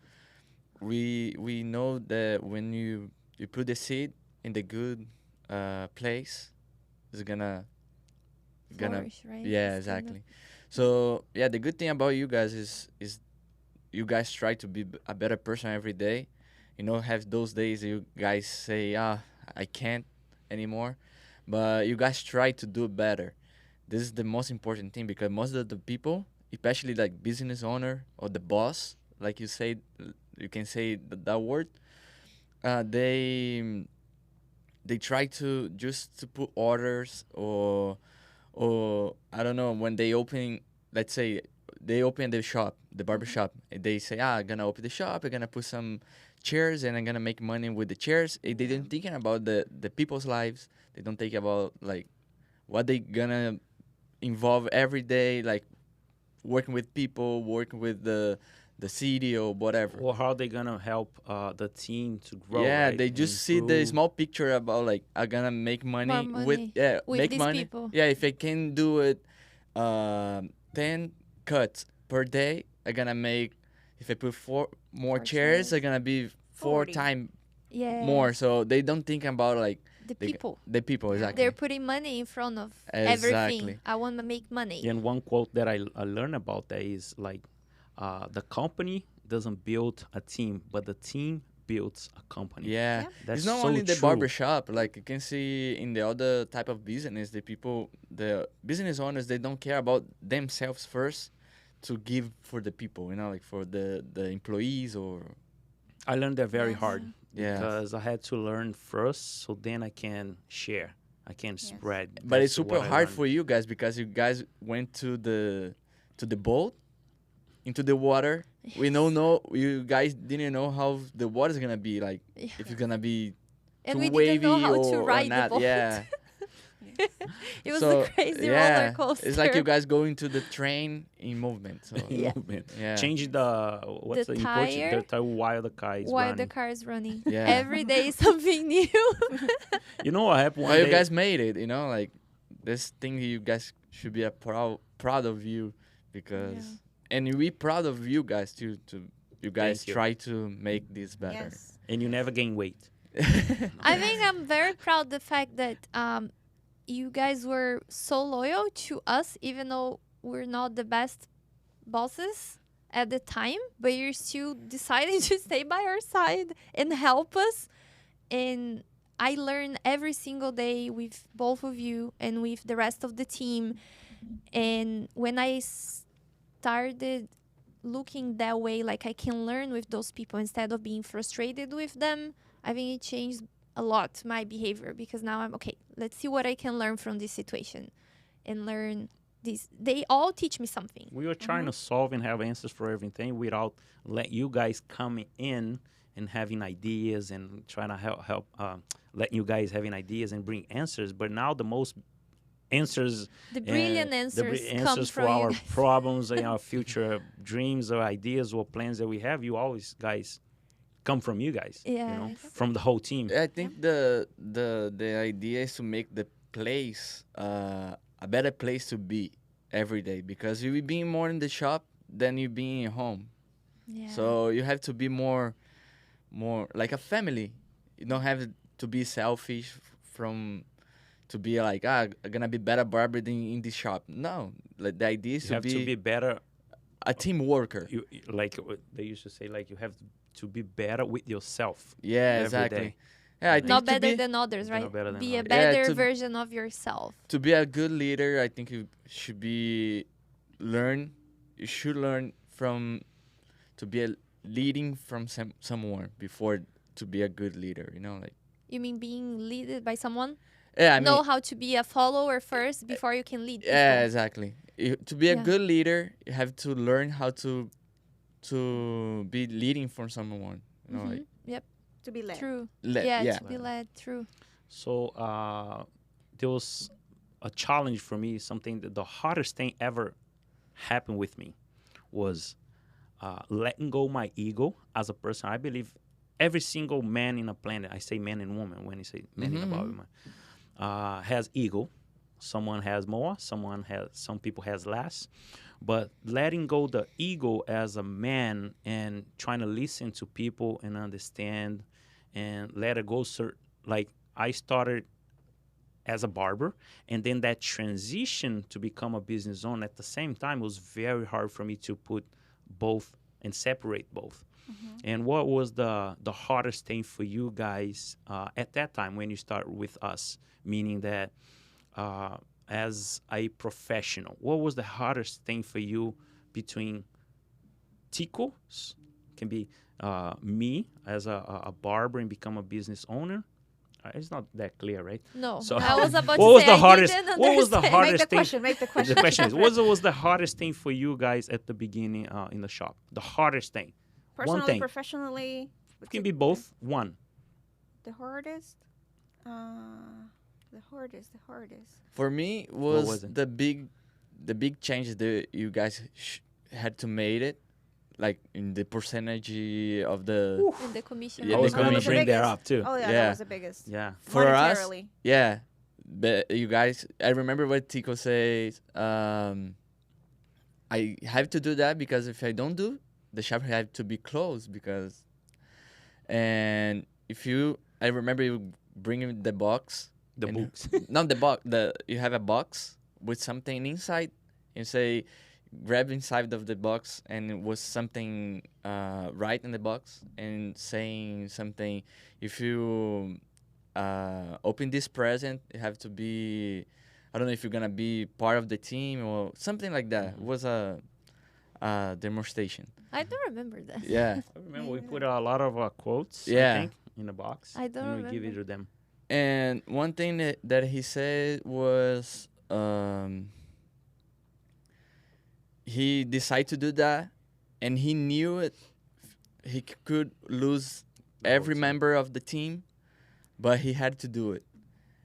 we know that when you put the seed in the good place, it's gonna Flourish, right? yeah, It's gonna- exactly. So yeah, the good thing about you guys is you guys try to be a better person every day. Have those days you guys say, I can't anymore, but you guys try to do better. This is the most important thing, because most of the people, especially like business owner or the boss, like you say, you can say that word, they try to just to put orders, or I don't know, when they open, let's say they open the shop, the barber shop, and they say, I'm gonna open the shop, I'm gonna put some chairs and I'm gonna make money with the chairs. They didn't thinking about the people's lives. They don't think about like what they gonna involve every day, like working with people, working with the city or whatever. Or how they gonna help the team to grow? Yeah, right? they and just see the improve. small picture about like I'm gonna make money, More with money with make these money. people. Yeah, if I can do it, 10 cuts per day, I'm gonna make. If I put 4 more Four chairs, chairs. I'm gonna be 4 40. times Yeah. more. So they don't think about like The they- people. the people exactly. They're putting money in front of Exactly. everything. I want to make money. And one quote that I learned about that is like, the company doesn't build a team, but the team builds a company. Yeah, Yeah. That's it's not so only the true. barber shop. Like you can see in the other type of business, the business owners, they don't care about themselves first to give for the people. Like for the employees or I learned that very Yes. hard Yeah. because I had to learn first, so then I can share. I can spread. But it's That's super what I hard learned. for you guys because you guys went to the boat, into the water. We don't know. You guys didn't know how the water's gonna be like. Yeah. If it's gonna be And too we wavy didn't know how to or ride the not. boat. Yeah. It was So, a crazy roller yeah, coaster. it's like you guys going to the train in movement. So Yeah. Movement. yeah, Changing the what's The the, in Portuguese? tire, The tire while the car is while running. the car is running. Yeah. Every day is something new. You know what happened one well, you day? guys made it. You know, like this thing you guys should be proud of you because and we proud of you guys too. To you guys Thank you. try to make this better. Yes. And you never gain weight. I think I'm very proud the fact that you guys were so loyal to us, even though we're not the best bosses at the time, but you're still deciding to stay by our side and help us. And I learn every single day with both of you and with the rest of the team. And when I started looking that way, like I can learn with those people instead of being frustrated with them, I think it changed a lot my behavior, because now I'm okay, let's see what I can learn from this situation and learn this. They all teach me something. We were trying to solve and have answers for everything without let you guys come in and having ideas and trying to help let you guys having ideas and bring answers. But now the most answers, The brilliant answers come answers from for you our guys. problems and our future dreams or ideas or plans that we have, you always guys come from you guys. You know, Yes. from the whole team. I think the idea is to make the place a better place to be every day because you be more in the shop than you being at home. Yeah. So you have to be more like a family. You don't have to be selfish from to be like I'm gonna be better barber than in this shop. No, like the idea is You have to be better. a team worker. Like what they used to say, like you have to be better with yourself. Yeah, every exactly. day. Yeah, I think not to better be, than others, Not right? better than Be a others. Yeah, better to- version of yourself. to be a good leader, I think you should be learn. You should learn from to be a leading from someone before to be a good leader. You know, like You mean being led by someone? yeah, I mean, Know how to be a follower first before you can lead yeah, people. exactly. To be a Yeah. good leader, you have to learn how to be leading for someone. You know, like Yep, To be led. true. yeah. Yeah, to be led, true. So there was a challenge for me. Something that the hardest thing ever happened with me was letting go my ego as a person. I believe every single man in a planet, I say man and woman when you say man in a body, has ego. Someone has more, some people has less. But letting go the ego as a man and trying to listen to people and understand and let it go. Like I started as a barber, and then that transition to become a business owner at the same time was very hard for me to put both and separate both. And what was the hardest thing for you guys at that time when you start with us? Meaning that as a professional, what was the hardest thing for you between Tico, can be me as a barber and become a business owner? It's not that clear, right? No, So- I was about What to was say the I hardest? didn't What was the understand. hardest Make the thing? question. Make the question. The question is, what was the hardest thing for you guys at the beginning in the shop? The hardest thing. Personally, thing. professionally. It can be both. One. The hardest. The hardest. For me, was was it? the big change that you guys had to made it, like in the percentage of the In the commission. Yeah, I was the going to commission. bring that biggest. up too. Oh yeah, Yeah. that was the biggest. Yeah. for us. Monetarily. Yeah, but you guys, I remember what Tico says. I have to do that because if I don't do, the shop have to be closed because. And if you, I remember you bringing the box. The and- books. Not the box. You have a box with something inside, and say, grab inside of the box, and it was something right in the box, and saying something. If you open this present, you have to be. I don't know if you're gonna be part of the team or something like that. It was a demonstration. I don't remember that. Yeah. I remember we put a lot of quotes, I Yeah. think, in the box. I don't and we give it remember. to them. And one thing that he said was he decided to do that, and he knew it. He could lose The every whole team. member of the team, but he had to do it.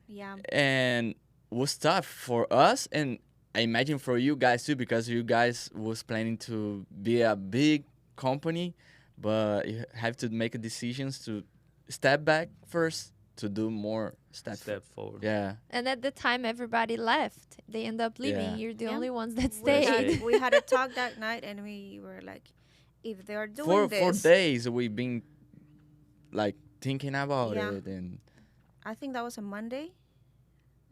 Yeah. And was tough for us, and I imagine for you guys too, because you guys was planning to be a big company, but you have to make decisions to step back first to do more Step forward. Yeah. And at the time, everybody left. They end up leaving. Yeah. You're the Yeah. only ones that We stayed. stayed. we had a talk that night, and we were like, if they are doing For this, days we've been like thinking about Yeah. it, and I think that was a Monday.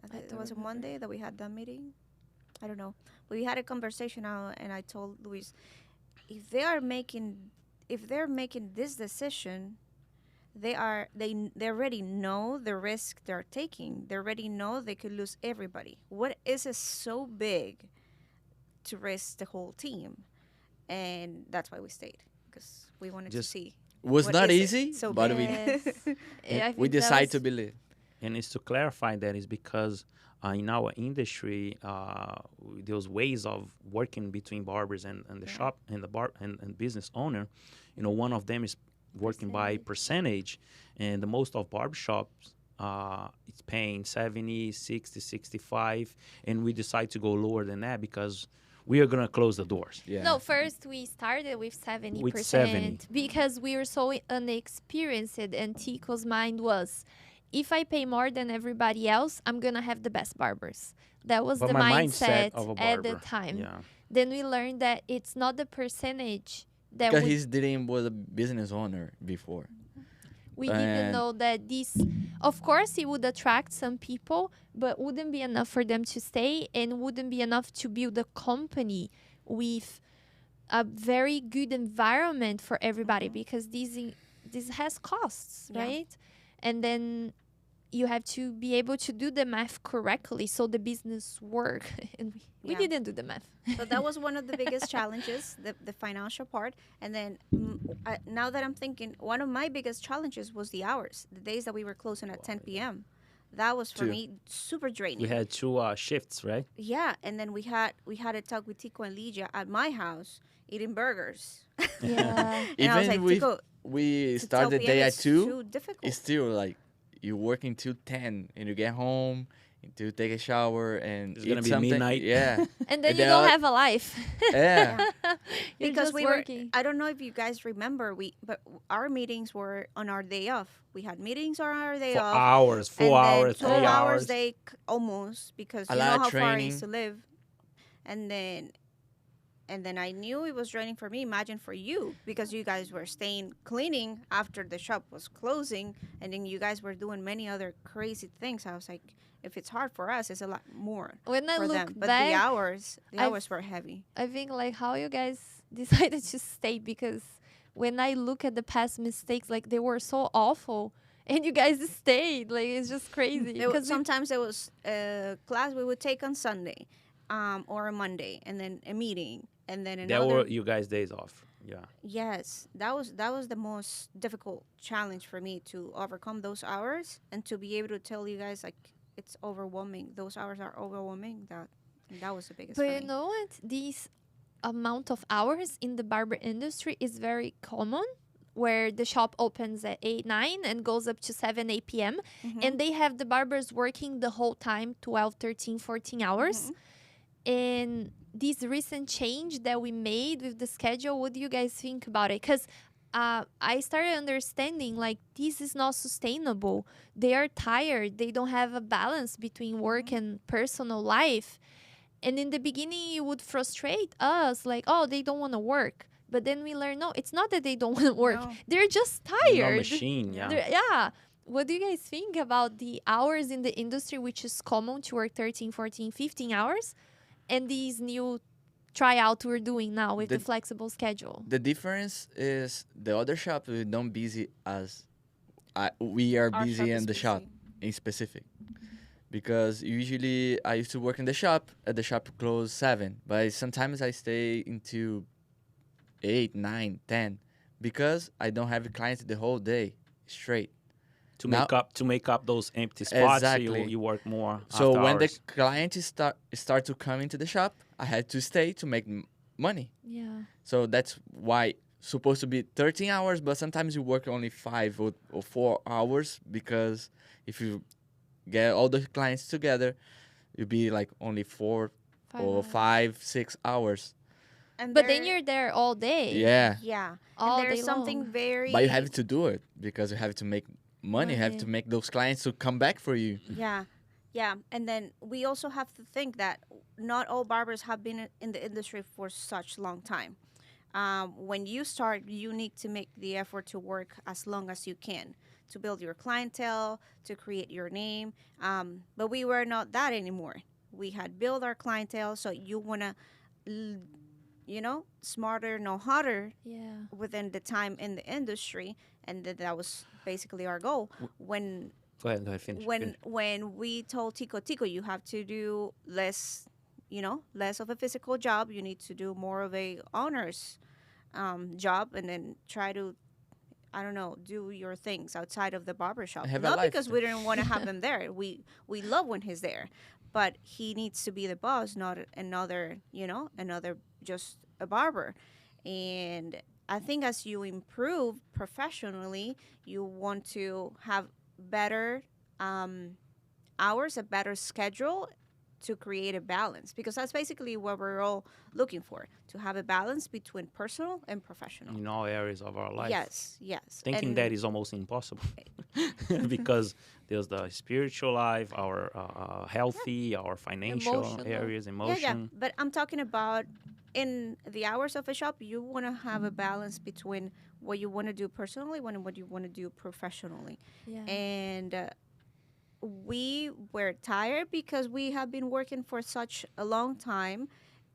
I think it don't was a remember. Monday that we had that meeting. I don't know. But we had a conversation now, and I told Luis, if they're making this decision, they already know the risk they're taking. They already know they could lose everybody. What is it so big to risk the whole team? And that's why we stayed, because we wanted to Just- see. was What not is it? easy, So but Yes. Yeah, I we think that decide was- to believe. And it's to clarify that is because in our industry, those ways of working between barbers and the Yeah. shop and the bar and business owner, one of them is working by percentage, and the most of barbershops it's paying 70, 60, 65, and we decide to go lower than that because we are gonna close the doors. Yeah. No, first we started with 70%. With 70. Because we were so inexperienced, and Tico's mind was, if I pay more than everybody else, I'm going to have the best barbers. That was But the my mindset mindset of a at the barber. time. Yeah. Then we learned that it's not the percentage that Because we his dream was a business owner before. We didn't And- know that this, of course, it would attract some people, but wouldn't be enough for them to stay, and wouldn't be enough to build a company with a very good environment for everybody, because this has costs, Yeah. right? And then you have to be able to do the math correctly so the business work. And we Yeah. didn't do the math. So that was one of the biggest challenges, the financial part. And then now that I'm thinking, one of my biggest challenges was the hours, the days that we were closing at 10 p.m. That was for Two. me super draining. We had two shifts, right? Yeah, and then we had a talk with Tico and Lydia at my house eating burgers. Yeah. And I was Even like, if Tico, we to start 12 the p.m. day at is 2, too difficult. it's still like you work until 10 and you get home to take a shower and It's eat gonna be something. midnight. Yeah. And then And you they don't are- have a life. Yeah. You're Because just we working. were, I don't know if you guys remember, but our meetings were on our day off. We had meetings on our day For off. hours, 4 and hours, then 3 12 hours. they almost, because A you lot know of how far I training. used to live. And then I knew it was draining for me. Imagine for you, because you guys were staying cleaning after the shop was closing, and then you guys were doing many other crazy things. I was like, if it's hard for us, it's a lot more When I for look them. But back, the hours I've- were heavy. I think like how you guys decided to stay, because when I look at the past mistakes, like they were so awful, and you guys stayed. Like it's just crazy. Because Sometimes there was a class we would take on Sunday, or a Monday, and then a meeting, and then That another. were you guys' days off. Yeah. Yes, that was the most difficult challenge for me, to overcome those hours and to be able to tell you guys, like, it's overwhelming. Those hours are overwhelming. That was the biggest. but for you me. know what? This amount of hours in the barber industry is very common, where the shop opens at 8, 9 and goes up to 7, 8 p.m. Mhm. And they have the barbers working the whole time, 12, 13, 14 hours. And this recent change that we made with the schedule, what do you guys think about it? Because I started understanding, like, this is not sustainable. They are tired. They don't have a balance between work and personal life. And in the beginning, it would frustrate us, like, oh, they don't want to work. But then we learn, no, it's not that they don't want to work. No. They're just No tired. machine. Yeah. Yeah. What do you guys think about the hours in the industry, which is common to work 13, 14, 15 hours, and these new tryout we're doing now with the The- flexible schedule? The difference is the other shop we don't busy as we are Our busy shop in is the shop busy. in specific. Because usually I used to work in the shop, at the shop close 7, but sometimes I stay into 8, 9, 10, because I don't have clients the whole day straight. To Now- make up those empty spots, Exactly. you work more. So after when the hours. clients start to come into the shop, I had to stay to make money. Yeah. So that's why supposed to be 13 hours, but sometimes you work only 5 or 4 hours, because if you get all the clients together, you'll be like only 4 5 or hours. 5, 6 hours. And But then there- you're there all day. Yeah, yeah, All and there's day something long. very but you have to do it because you have to make money. You have to Money. make those clients to come back for you. yeah, yeah, and then we also have to think that not all barbers have been in the industry for such long time. When you start, you need to make the effort to work as long as you can to build your clientele, to create your name. But we were not that anymore. We had built our clientele, so you wanna, smarter, know harder Yeah. within the time in the industry, and that was basically our goal. When Go ahead, finish. when we told Tico, you have to do less, less of a physical job. You need to do more of a honors job, and then try to, I don't know, do your things outside of the barbershop. Have a Not life. because we didn't want to have him there. We love when he's there, but he needs to be the boss, not another just a barber. And I think as you improve professionally, you want to have better hours, a better schedule to create a balance, because that's basically what we're all looking for, to have a balance between personal and professional. In all areas of our life. Yes. Thinking And that is almost impossible because there's the spiritual life, our healthy, our financial Emotional. areas, yeah, emotion. but I'm talking about in the hours of a shop, you want to have a balance between what you want to do personally and what you want to do professionally. Yeah. And we were tired because we have been working for such a long time,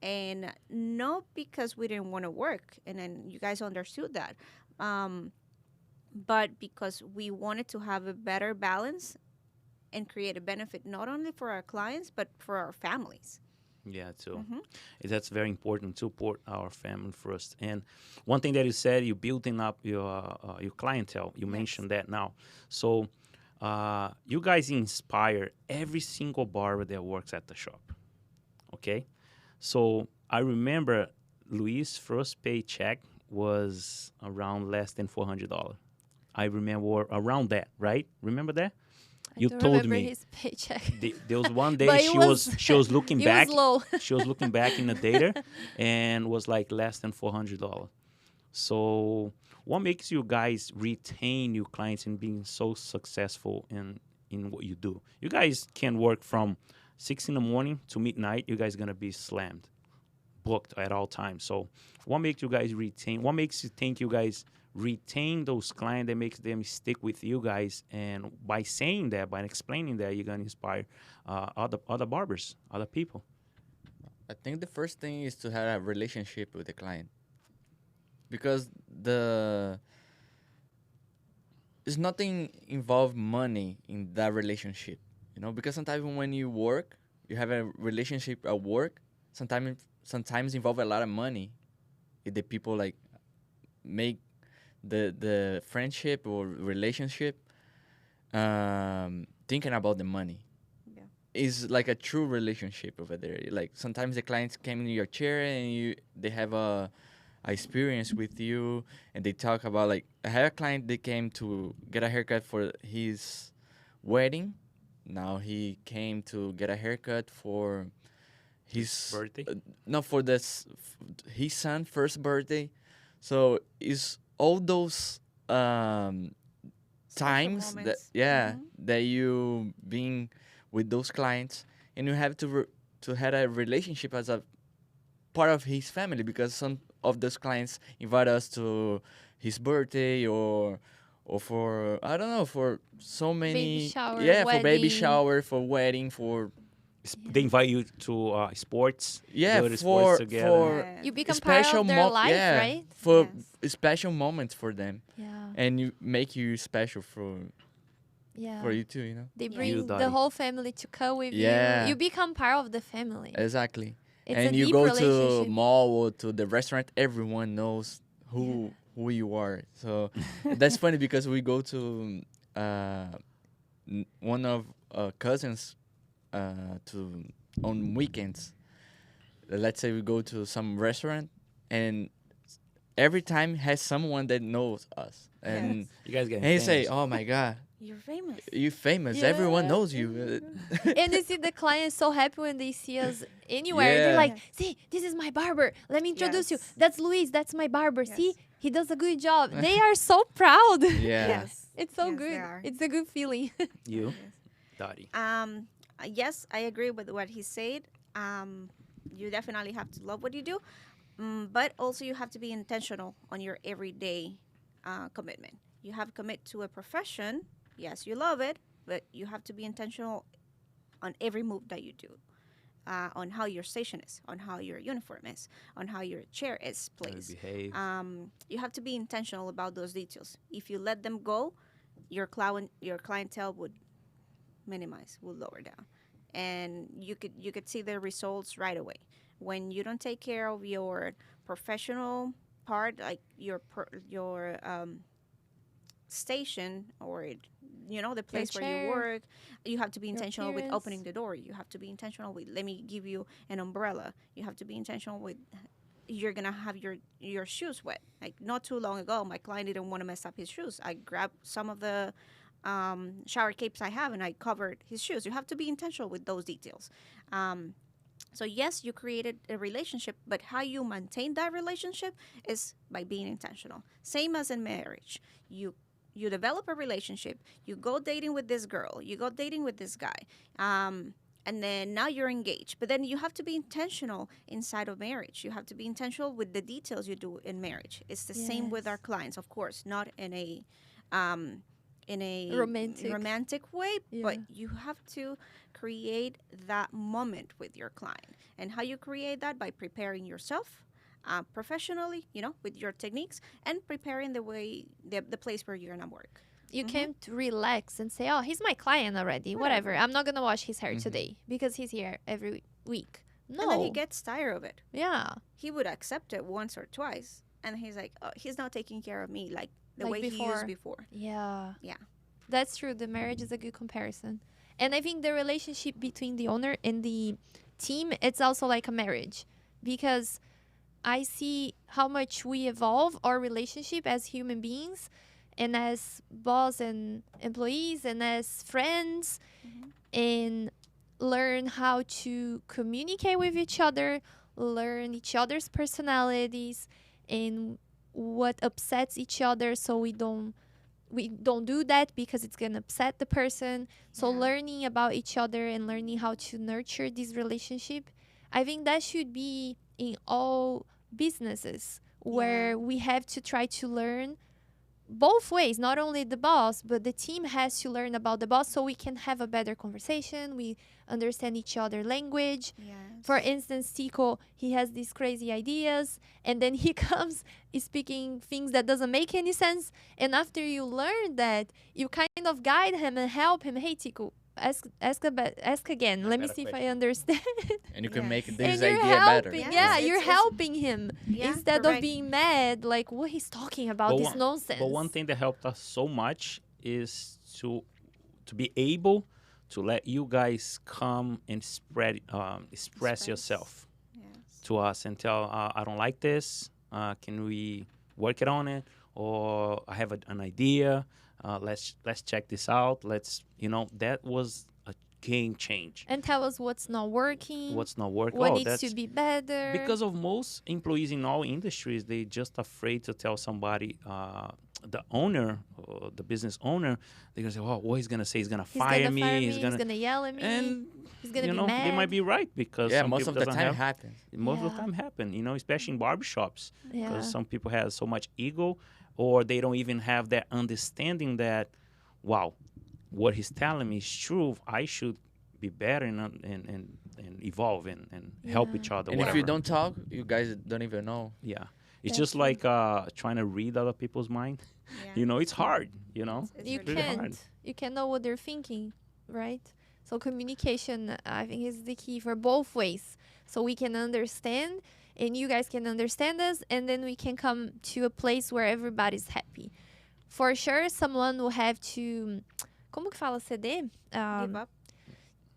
and not because we didn't want to work, and then you guys understood that, but because we wanted to have a better balance and create a benefit not only for our clients but for our families. Yeah, too. Mhm. That's very important to support our family first. And one thing that you said, you building up your clientele. You mentioned that now. So you guys inspire every single barber that works at the shop. Okay, so I remember Luis' first paycheck was around less than $400. I remember around that, right? Remember that? I You don't told remember me. his paycheck. There was one day But it she was looking it back. was low. She was looking back in the data and was like less than $400. So what makes you guys retain your clients and being so successful in what you do? You guys can work from 6 in the morning to midnight. You guys gonna be slammed, booked at all times. So what makes you guys retain? What makes you think you guys retain those clients that makes them stick with you guys? And by saying that, by explaining that, you're gonna inspire other barbers, other people. I think the first thing is to have a relationship with the client, because there's nothing involved money in that relationship, because sometimes when you work, you have a relationship at work, sometimes involve a lot of money. If the people like make the friendship or relationship thinking about the money. Yeah. Is like a true relationship over there. Like sometimes the clients came in your chair and they have a experience with you, and they talk about, like, I had a client that came to get a haircut for his wedding. Now he came to get a haircut for his Birthday? no, for his son's first birthday. So it's all those times that moments. that you being with those clients, and you have to have a relationship as a part of his family, because some of those clients invite us to his birthday or for, I don't know, for so many, shower, for baby wedding. shower, for wedding, for They invite you to sports. yeah, go to sports for together. Yeah. You become part of their life, right? for Yes. special moments for them, Yeah. and you make you special Yeah. for you too. They Yeah. bring You, the Dottie. whole family to come with Yeah. you. You become part of the family. Exactly. It's And a you deep go to relationship. mall or to the restaurant, everyone knows who you are. So that's funny, because we go to one of cousins to on weekends. Let's say we go to some restaurant, and every time has someone that knows us, and Yes. You guys get and he say, famous. "Oh my God, You're famous. You're famous. Everyone Yeah. knows you. And you see the clients so happy when they see us anywhere. They're Yeah. like, Yes. see, this is my barber. Let me introduce you. Yes. That's Luis. That's my barber. Yes. See, he does a good job. They are so proud. Yeah. Yes. It's so Yes, they good. are. It's a good feeling. You, Yes. Dottie. Yes, I agree with what he said. You definitely have to love what you do, but also you have to be intentional on your everyday commitment. You have to commit to a profession. Yes, you love it, but you have to be intentional on every move that you do, on how your station is, on how your uniform is, on how your chair is How you placed. behave. You have to be intentional about those details. If you let them go, your clientele would minimize, will lower down, and you could see the results right away. When you don't take care of your professional part, like your station, or the place where you chair, work, you have to be your intentional with appearance. opening the door. You have to be intentional with, let me give you an umbrella. You have to be intentional with, you're gonna have your shoes wet. Like, not too long ago, my client didn't want to mess up his shoes. I grabbed some of the shower capes I have and I covered his shoes. You have to be intentional with those details. So yes, you created a relationship, but how you maintain that relationship is by being intentional. Same as in marriage. You develop a relationship, you go dating with this girl, you go dating with this guy, and then now you're engaged. But then you have to be intentional inside of marriage. You have to be intentional with the details you do in marriage. It's the same with Yes. our clients, of course, not in a romantic way, but Yeah. you have to create that moment with your client. And how you create that? By preparing yourself professionally, with your techniques, and preparing the place where you're gonna work. You can't relax and say, oh, he's my client already. Whatever. I'm not going to wash his hair today because he's here every week. No. And then he gets tired of it. Yeah. He would accept it once or twice, and he's like, oh, he's not taking care of me like the Like way he before. used before. Yeah. Yeah. That's true. The marriage is a good comparison. And I think the relationship between the owner and the team, it's also like a marriage, because I see how much we evolve our relationship as human beings and as boss and employees and as friends, and learn how to communicate with each other, learn each other's personalities and what upsets each other, so we don't do that because it's going to upset the person. So Yeah. learning about each other and learning how to nurture this relationship, I think that should be in all businesses, where Yeah. we have to try to learn both ways. Not only the boss, but the team has to learn about the boss, so we can have a better conversation, we understand each other language. Yes. For instance, Tico, he has these crazy ideas, and then he comes speaking things that doesn't make any sense. And after you learn that, you kind of guide him and help him. Hey, Tico, ask again. Let me better see if I question. understand. And you can Yes. make And this you're idea better. helping. Yes, Yeah, it's- you're it's- helping him Yeah, instead of correct. being mad, like what he's talking about, But this one- nonsense. But one thing that helped us so much is to be able to let you guys come and express Express. yourself Yes. to us and tell, I don't like this. Can we work it on it? Or I have an idea. Let's check this out. That was a game change. And tell us what's not working, What's not working? what Oh, needs that's to be better. because of most employees in all industries, they just afraid to tell somebody, the owner or the business owner. They're gonna say, "Oh, what he's gonna say? He's gonna he's fire gonna me. fire me. He's gonna." Yell at me. And he's gonna be they might mad. be right because Yeah, some most people of the doesn't time have, happens. most of the Yeah. time happen. Especially in barbershops, Yeah. because some people have so much ego, or they don't even have that understanding that, wow, what he's telling me is true. I should be better and evolve and help Yeah. each other. And whatever. if you don't talk, you guys don't even know. Yeah. It's That's just true. like trying to read other people's mind. Yeah. It's hard, It's You really can't. hard. You can't know what they're thinking, right? So communication, I think, is the key for both ways. So we can understand, and you guys can understand us, and then we can come to a place where everybody's happy. For sure, someone will have to. Como que fala ceder? Give up.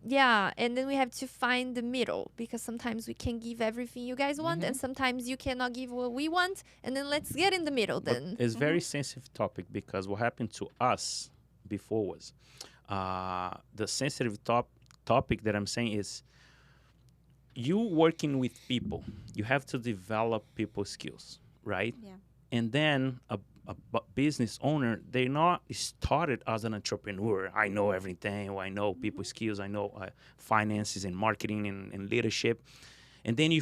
Yeah, and then we have to find the middle, because sometimes we can give everything you guys want, and Mhm. sometimes you cannot give what we want, and then let's get in the middle But then. it's very sensitive topic, because what happened to us before was the sensitive topic that I'm saying is you working with people, you have to develop people skills, right? Yeah. And then business owner, they're not started as an entrepreneur. I know everything, or I know people skills, I know finances and marketing and leadership. And then como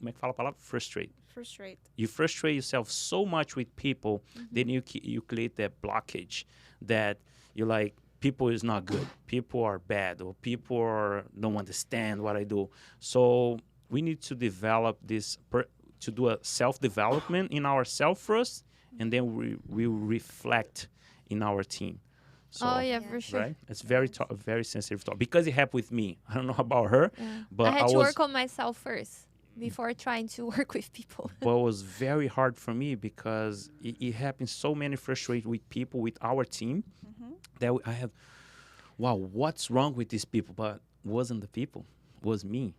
é que fala a palavra? Frustrate. Frustrate. You frustrate yourself so much with people, then you create that blockage that you're like, people is not good, people are bad, or don't understand what I do. So we need to develop this to do a self-development in ourselves first, and then we reflect in our team. So, Oh yeah, Yeah. for sure. right? It's very sensitive talk because it happened with me. I don't know about her, Yeah. but I had to was work on myself first before trying to work with people. but it was very hard for me because it happens so many frustrated with people with our team that I have, wow, what's wrong with these people? But wasn't the people, was me.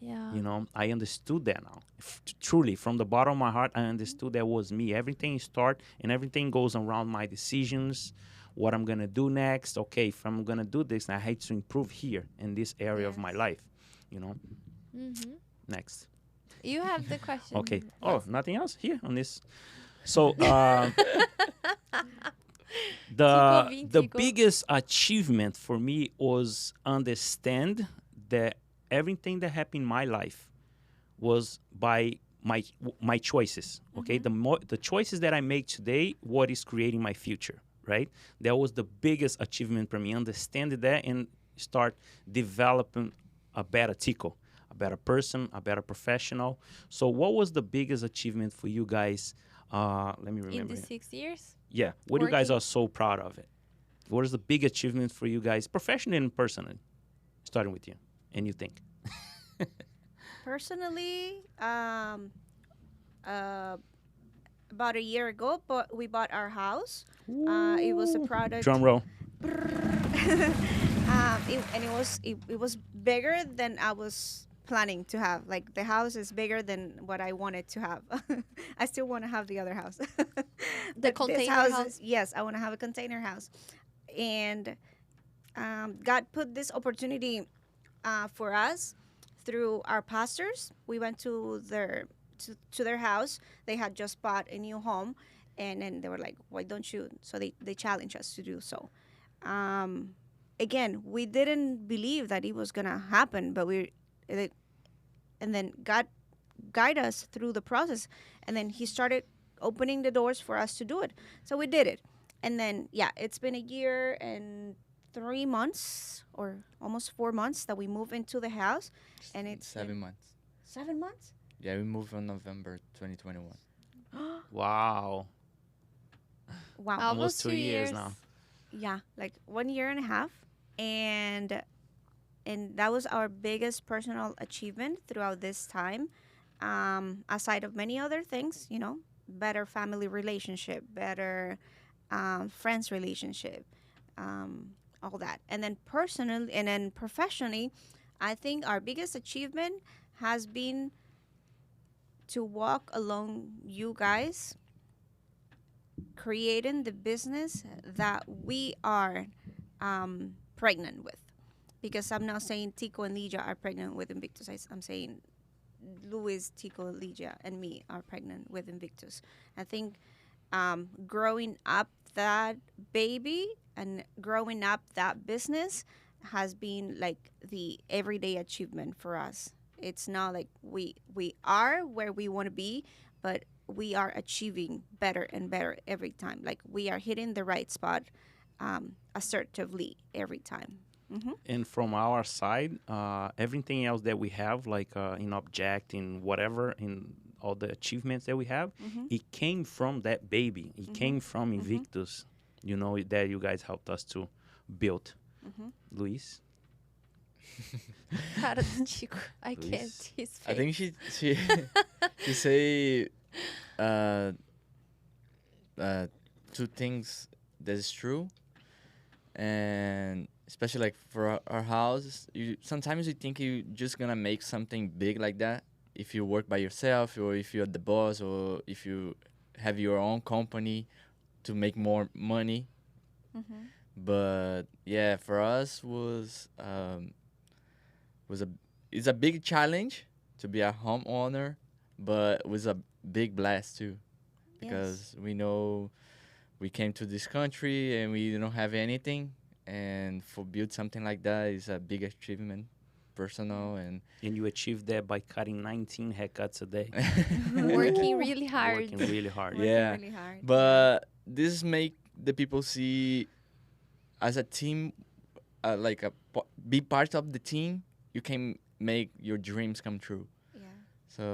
Yeah. You know, I understood that now. Truly, from the bottom of my heart, I understood that was me. Everything and everything goes around my decisions, what I'm gonna do next. Okay, if I'm gonna do this, I had to improve here in this area of my Yes. life. You know, Mm-hmm. next. You have the question. Okay. Oh, nothing else here on this. So the Tico. biggest achievement for me was understand that everything that happened in my life was by my choices. Okay, the choices that I make today, what is creating my future, right? That was the biggest achievement for me. Understand that and start developing a better Tico, a better person, a better professional. So what was the biggest achievement for you guys? Let me In remember. the 6 years? Yeah, what you guys working? are so proud of it? What is the big achievement for you guys, professionally and personally? Starting with you, and you think? Personally, about a year ago, but we bought our house. It was a product. Drum roll. It was bigger than I was planning to have. Like the house is bigger than what I wanted to have. I still want to have the other house. But this container house? Yes, I want to have a container house. And God put this opportunity for us through our pastors. We went to their house. They had just bought a new home, and then they were like, "Why don't you?" So they challenged us to do so. Again, we didn't believe that it was gonna happen, but and then God guided us through the process, and then He started opening the doors for us to do it. So we did it, and then it's been a year and 3 months or almost 4 months that we moved into the house, and it's 7 months. 7 months. Yeah, we moved on November 2021. Wow. Wow. Almost 2 years now. Yeah, like 1 year and a half, and that was our biggest personal achievement throughout this time, aside of many other things, better family relationship, better friends relationship, all that. And then personally and then professionally, I think our biggest achievement has been to walk along you guys, creating the business that we are pregnant with. Because I'm not saying Tico and Lygia are pregnant with Invictus. I'm saying Luis, Tico, Lygia, and me are pregnant with Invictus. I think growing up that baby and growing up that business has been like the everyday achievement for us. It's not like we are where we want to be, but we are achieving better and better every time. Like we are hitting the right spot assertively every time. And from our side, everything else that we have, like in object, in whatever, in all the achievements that we have, it came from that baby. It came from Invictus, that you guys helped us to build. Luis? Cara do Tico. I Luis? can't. His face. I think she she say two things that is true, and especially like for our house, sometimes you think you just gonna make something big like that if you work by yourself, or if you're the boss, or if you have your own company, to make more money. Mm-hmm. But yeah, for us was a it's a big challenge to be a homeowner, but it was a big blast too Yes. because we know we came to this country and we don't have anything, and for build something like that is a big achievement, personal and And you achieve that by cutting 19 haircuts a day. Working really hard. Working really hard. Working yeah. really hard. But this make the people see as a team, like be part of the team. You can make your dreams come true. Yeah. So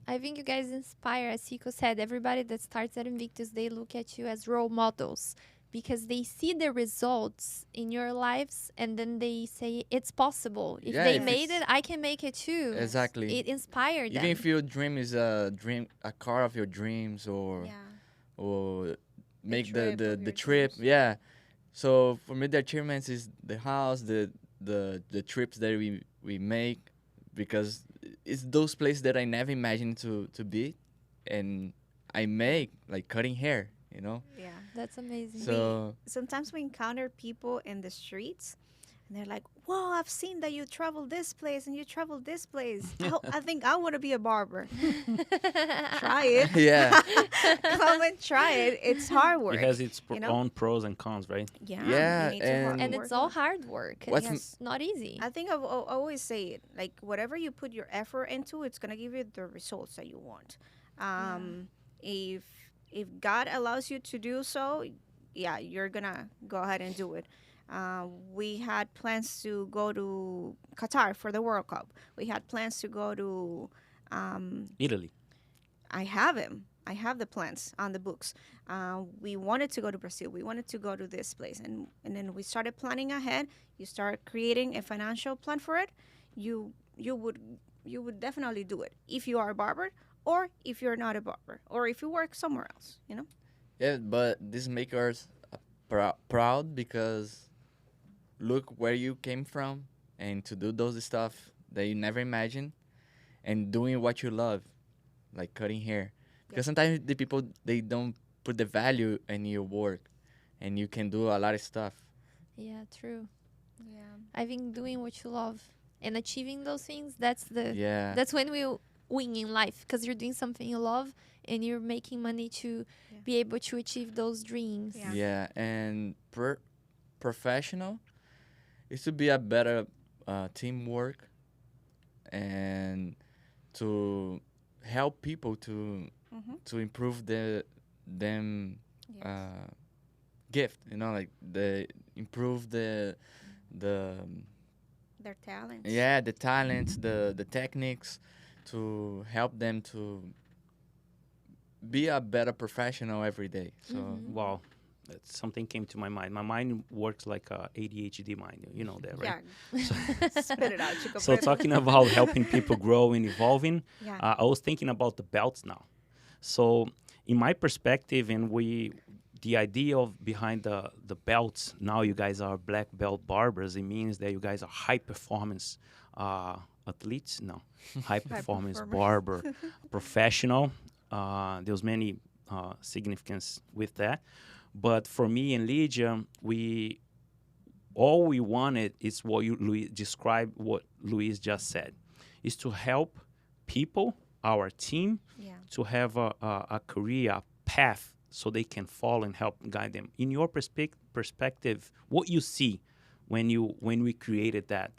I think you guys inspire, as Chico said, everybody that starts at Invictus, they look at you as role models because they see the results in your lives and then they say it's possible. If Yeah, they if made it's- it, I can make it too. exactly. It inspired Even them. if your dream is a dream, a car of your dreams, or Yeah. or make trip the of the your trip, dreams. yeah. So for me, the achievements is the house, the trips that we make, because it's those places that I never imagined to be, and I make like cutting hair, you know. Yeah. That's amazing. So Sometimes we encounter people in the streets and they're like, "Whoa, I've seen that you travel this place and you travel this place. I think I want to be a barber. Try it. yeah, Come and try it. It's hard work. It has its you know? own pros and cons, right? Yeah. Yeah, you need to and- And work it's all hard. hard work. What's It's not easy. I think I've always say it like whatever you put your effort into, it's gonna give you the results that you want. If God allows you to do so, yeah, you're gonna go ahead and do it. We had plans to go to Qatar for the World Cup. We had plans to go to. Italy. I have him. I have the plans on the books. We wanted to go to Brazil. We wanted to go to this place, and then we started planning ahead. You start creating a financial plan for it. You would definitely do it if you are a barber, or if you're not a barber, or if you work somewhere else. You know. yeah. But this makes us proud because look where you came from, and to do those stuff that you never imagined, and doing what you love, like cutting hair. Because sometimes the people, they don't put the value in your work, and you can do a lot of stuff. Yeah, true. Yeah. I think doing what you love and achieving those things, that's the Yeah. that's when we win in life because you're doing something you love and you're making money to Yeah. be able to achieve those dreams. Yeah. Yeah, and professional is to be a better teamwork, and to help people Mm-hmm. to improve them Yes. gift, you know, like the improve the Their talents. yeah, the talents, the techniques, to help them to be a better professional every day. So Mhm. Wow. Something came to my mind. My mind works like a ADHD mind. You know that, right? Yeah. Spit it out, Chico. So talking about helping people grow and evolving, Yeah. I was thinking about the belts now. So in my perspective, and the idea of behind the belts, now you guys are black belt barbers. It means that you guys are high performance athletes. No, high performance performers. barber, professional. There's many significance with that. But for me and Lydia, all we wanted is what Luis described, what Luis just said, is to help people, our team, Yeah. to have a career a path so they can follow and help guide them. In your perspective, what you see when we created that,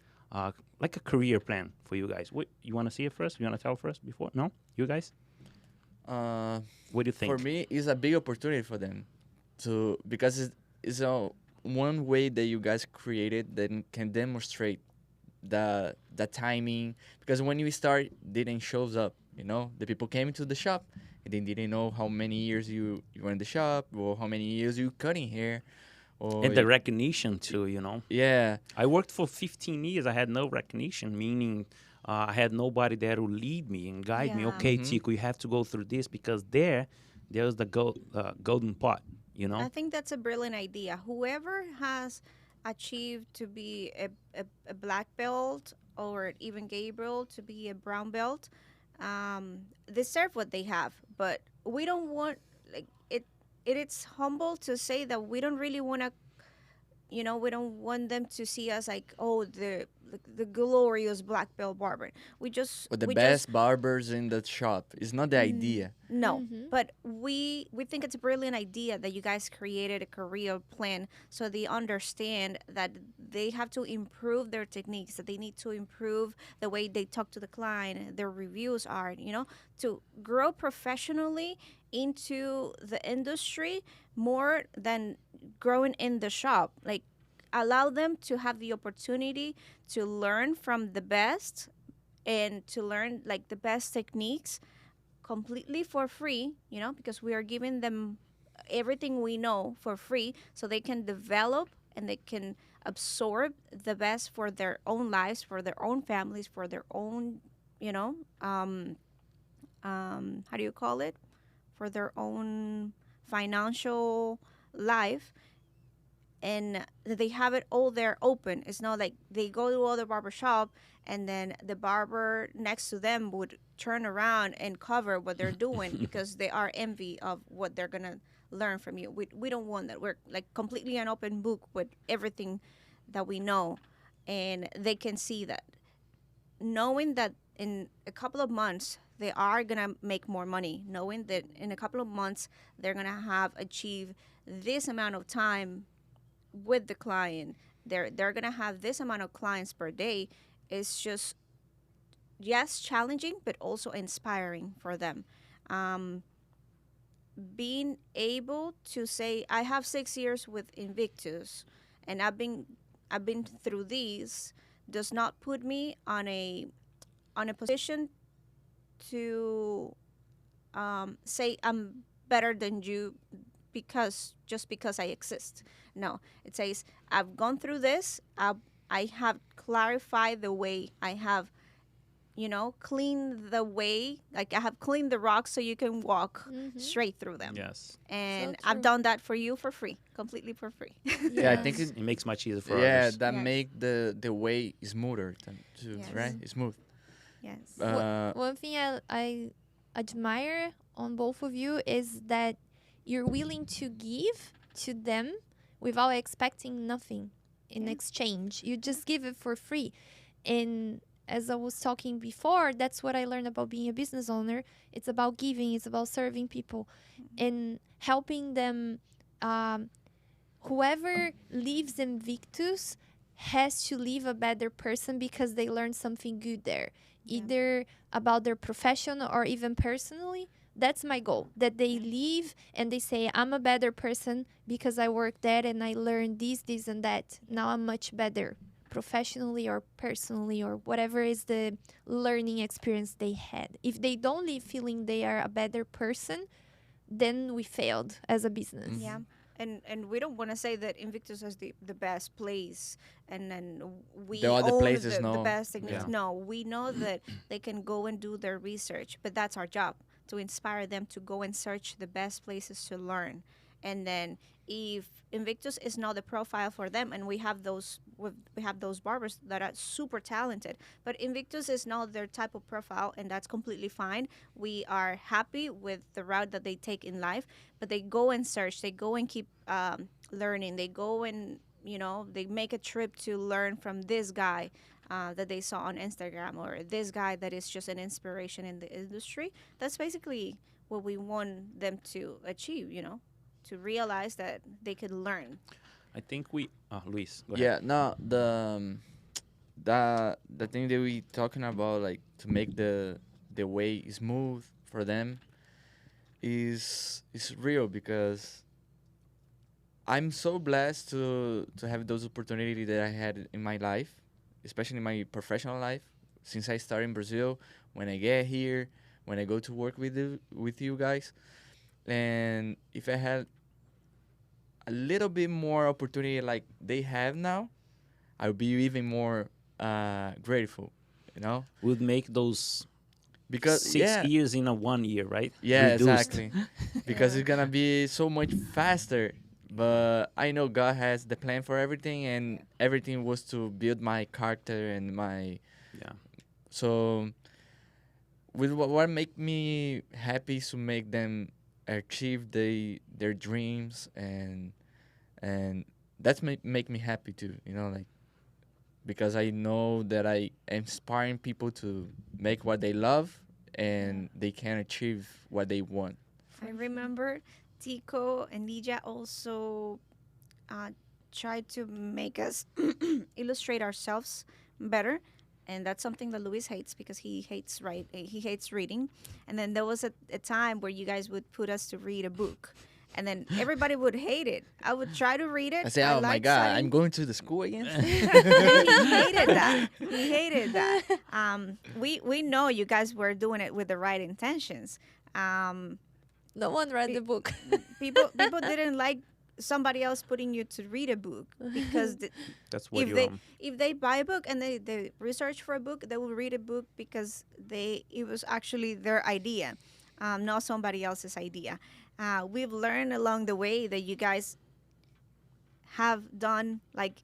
like a career plan for you guys. You want to see it first? You want to tell first before? No? You guys? What do you think? for me, it's a big opportunity for them because it's one way that you guys created that can demonstrate the timing. Because when you start, they didn't shows up. You know, the people came into the shop and they didn't know how many years you were in the shop, or how many years you cutting hair, or And the recognition too, you know. yeah. I worked for 15 years. I had no recognition, meaning I had nobody there to lead me and guide me. Yeah. Okay, Mhm. Tico, you have to go through this because there's the golden pot, you know. I think that's a brilliant idea. Whoever has achieved to be a black belt, or even Gabriel to be a brown belt, deserve what they have. But we don't want, like, it's humble to say that we don't really want to, we don't want them to see us like, oh, the glorious black belt barber. We just Or the we best just barbers in the shop. It's not the idea. no, Mhm. but we think it's a brilliant idea that you guys created a career plan so they understand that they have to improve their techniques, that they need to improve the way they talk to the client, their reviews are, to grow professionally into the industry more than growing in the shop. Like, allow them to have the opportunity to learn from the best and to learn like the best techniques completely for free, because we are giving them everything we know for free so they can develop and they can absorb the best for their own lives, for their own families, for their own, how do you call it? For their own financial life, and they have it all there open. It's not like they go to other barber shop and then the barber next to them would turn around and cover what they're doing because they are envy of what they're gonna learn from you. We don't want that. We're like completely an open book with everything that we know, and they can see that, knowing that in a couple of months they are gonna make more money, knowing that in a couple of months they're gonna have achieved this amount of time with the client, they're gonna have this amount of clients per day. It's just, yes, challenging but also inspiring for them. um, Being able to say, I have 6 years with Invictus and I've been through these, does not put me on a position to say I'm better than you because I exist. No, it says I've gone through this. I have clarified the way. I have, cleaned the way. Like, I have cleaned the rocks so you can walk straight through them. Yes. And So I've true. done that for you for free, completely for free. Yeah, I think Yes. it, It makes much easier for yeah, others. that Yes. make the way smoother too, Yes. right? It's smooth. Yes. One thing I admire on both of you is that you're willing to give to them without expecting nothing in Yeah. exchange. You just give it for free. And as I was talking before, that's what I learned about being a business owner. It's about giving, it's about serving people and helping them. Whoever leaves Invictus has to leave a better person because they learned something good there, Yeah. either about their profession or even personally. That's my goal, that they leave and they say, I'm a better person because I worked there and I learned this, and that. Now I'm much better professionally or personally or whatever is the learning experience they had. If they don't leave feeling they are a better person, then we failed as a business. Yeah. And we don't want to say that Invictus is the best place and then we The other own places, the no. best techniques. Yeah. No, we know that they can go and do their research, but that's our job, to inspire them to go and search the best places to learn. And then if Invictus is not the profile for them, and we have those barbers that are super talented, but Invictus is not their type of profile, and that's completely fine. We are happy with the route that they take in life, but they go and search, they go and keep learning, they go and they make a trip to learn from this guy that they saw on Instagram, or this guy that is just an inspiration in the industry. That's basically what we want them to achieve, to realize that they can learn. I think we. Luis, go ahead. Yeah, no, the thing that we talking about, like to make the way smooth for them, is real, because I'm so blessed to have those opportunities that I had in my life, especially in my professional life. Since I started in Brazil, when I get here, when I go to work with you guys, and if I had a little bit more opportunity like they have now, I would be even more grateful, you know, We'll make those because 6 years in a 1 year, right? yeah, Reduced. exactly, because it's gonna be so much faster. But I know God has the plan for everything, and everything was to build my character and my. Yeah. So, with what make me happy is to make them achieve their dreams, and that's make me happy too. You know, like because I know that I am inspiring people to make what they love and they can achieve what they want. I remember Tico and Lydia also uh, tried to make us illustrate ourselves better. And that's something that Luis hates because he hates reading. And then there was a time where you guys would put us to read a book. And then everybody would hate it. I would try to read it. I say, oh my liked God, studying. I'm going to the school again. And he hated that. He hated that. We know you guys were doing it with the right intentions. No one read the book. People didn't like somebody else putting you to read a book because That's what if they buy a book and they research for a book, they will read a book because it was actually their idea, not somebody else's idea. We've learned along the way that you guys have done, like,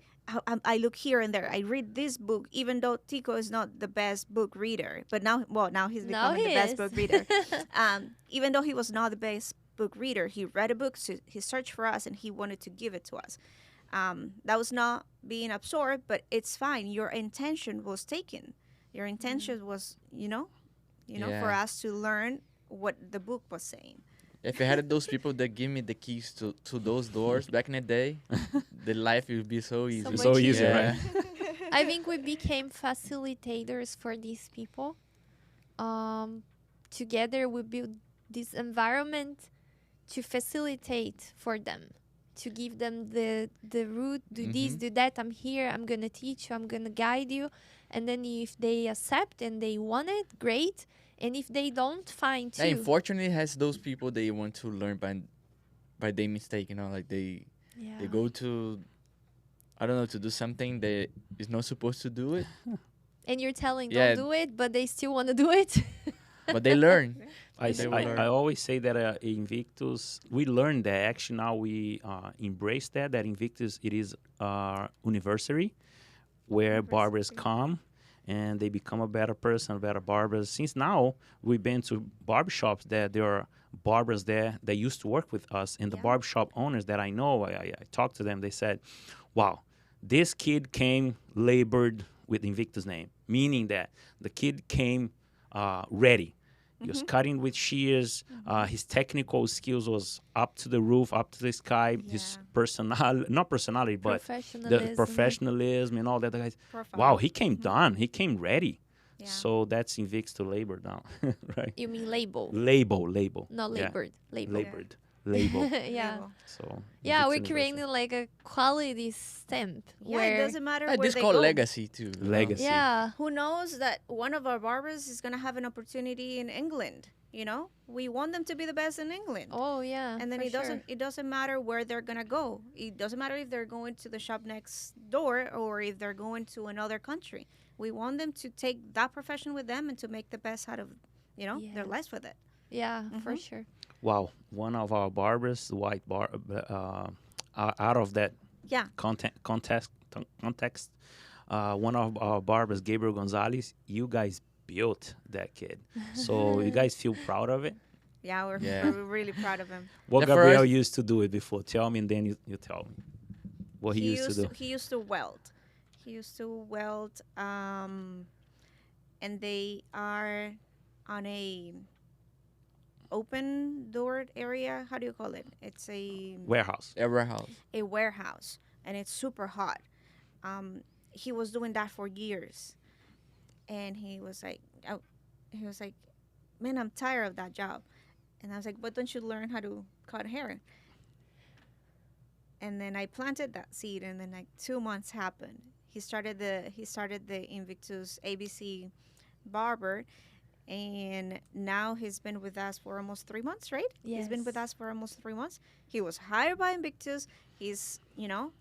I look here and there. I read this book, even though Tico is not the best book reader. But now he's becoming the best book reader. Even though he was not the best book reader, he read a book, so he searched for us, and he wanted to give it to us. That was not being absorbed, but it's fine. Your intention was taken. Your intention was, for us to learn what the book was saying. If I had those people that give me the keys to those doors back in the day, the life would be so easy. So easy, Yeah. right? I think we became facilitators for these people. Together we build this environment to facilitate for them, to give them the route, do this, do that. I'm here, I'm going to teach you, I'm going to guide you. And then if they accept and they want it, great. And if they don't, fine too. Yeah, unfortunately, has those people they want to learn by their mistake. You know, like they go to, I don't know, to do something that is not supposed to do it, And you're telling Yeah. don't do it, but they still want to do it. but they learn. They will I learn. always say that Invictus, we learned that. Actually, now we embrace that Invictus, it is our university where barbers come and they become a better person, better barbers. Since now, we've been to barbershops that there are barbers there that used to work with us, and the barbershop owners that I know, I talked to them, they said, wow, this kid came labored with Invictus name, meaning that the kid came ready. He was cutting with shears. His technical skills was up to the roof, up to the sky. His not personality, but the professionalism and all that. The guys, wow, he came done. He came ready. Yeah. So that's Invictus to labor now, right? You mean label, Label. not Yeah. labored. Label. Labored. Label. Yeah. So Yeah, we're Invictus creating University. like a quality stamp Yeah, where it doesn't matter Yeah, where this they called go. legacy too. you know? Legacy. yeah. Who knows that one of our barbers is going to have an opportunity in England, We want them to be the best in England. Oh yeah. And then for it doesn't matter where they're going to go. It doesn't matter if they're going to the shop next door or if they're going to another country. We want them to take that profession with them and to make the best out of, their lives with it. Yeah, for sure. Wow, one of our barbers, the white bar, out of that Yeah. context, one of our barbers, Gabriel Gonzalez, you guys built that kid. So you guys feel proud of it? Yeah, we're really proud of him. What Yeah, Gabriel first- used to do it before? Tell me, and then you tell me what he used to do. He used to weld. And they are on a open doored area. How do you call it? It's a Warehouse. Warehouse. warehouse, and it's super hot. He was doing that for years, and he was like, man, I'm tired of that job. And I was like, but don't you learn how to cut hair? And then I planted that seed, and then like 2 months happened. He started the Invictus ABC Barber, and now he's been with us for almost 3 months, right? He's been with Yes. us for almost 3 months. He was hired by Invictus. He's,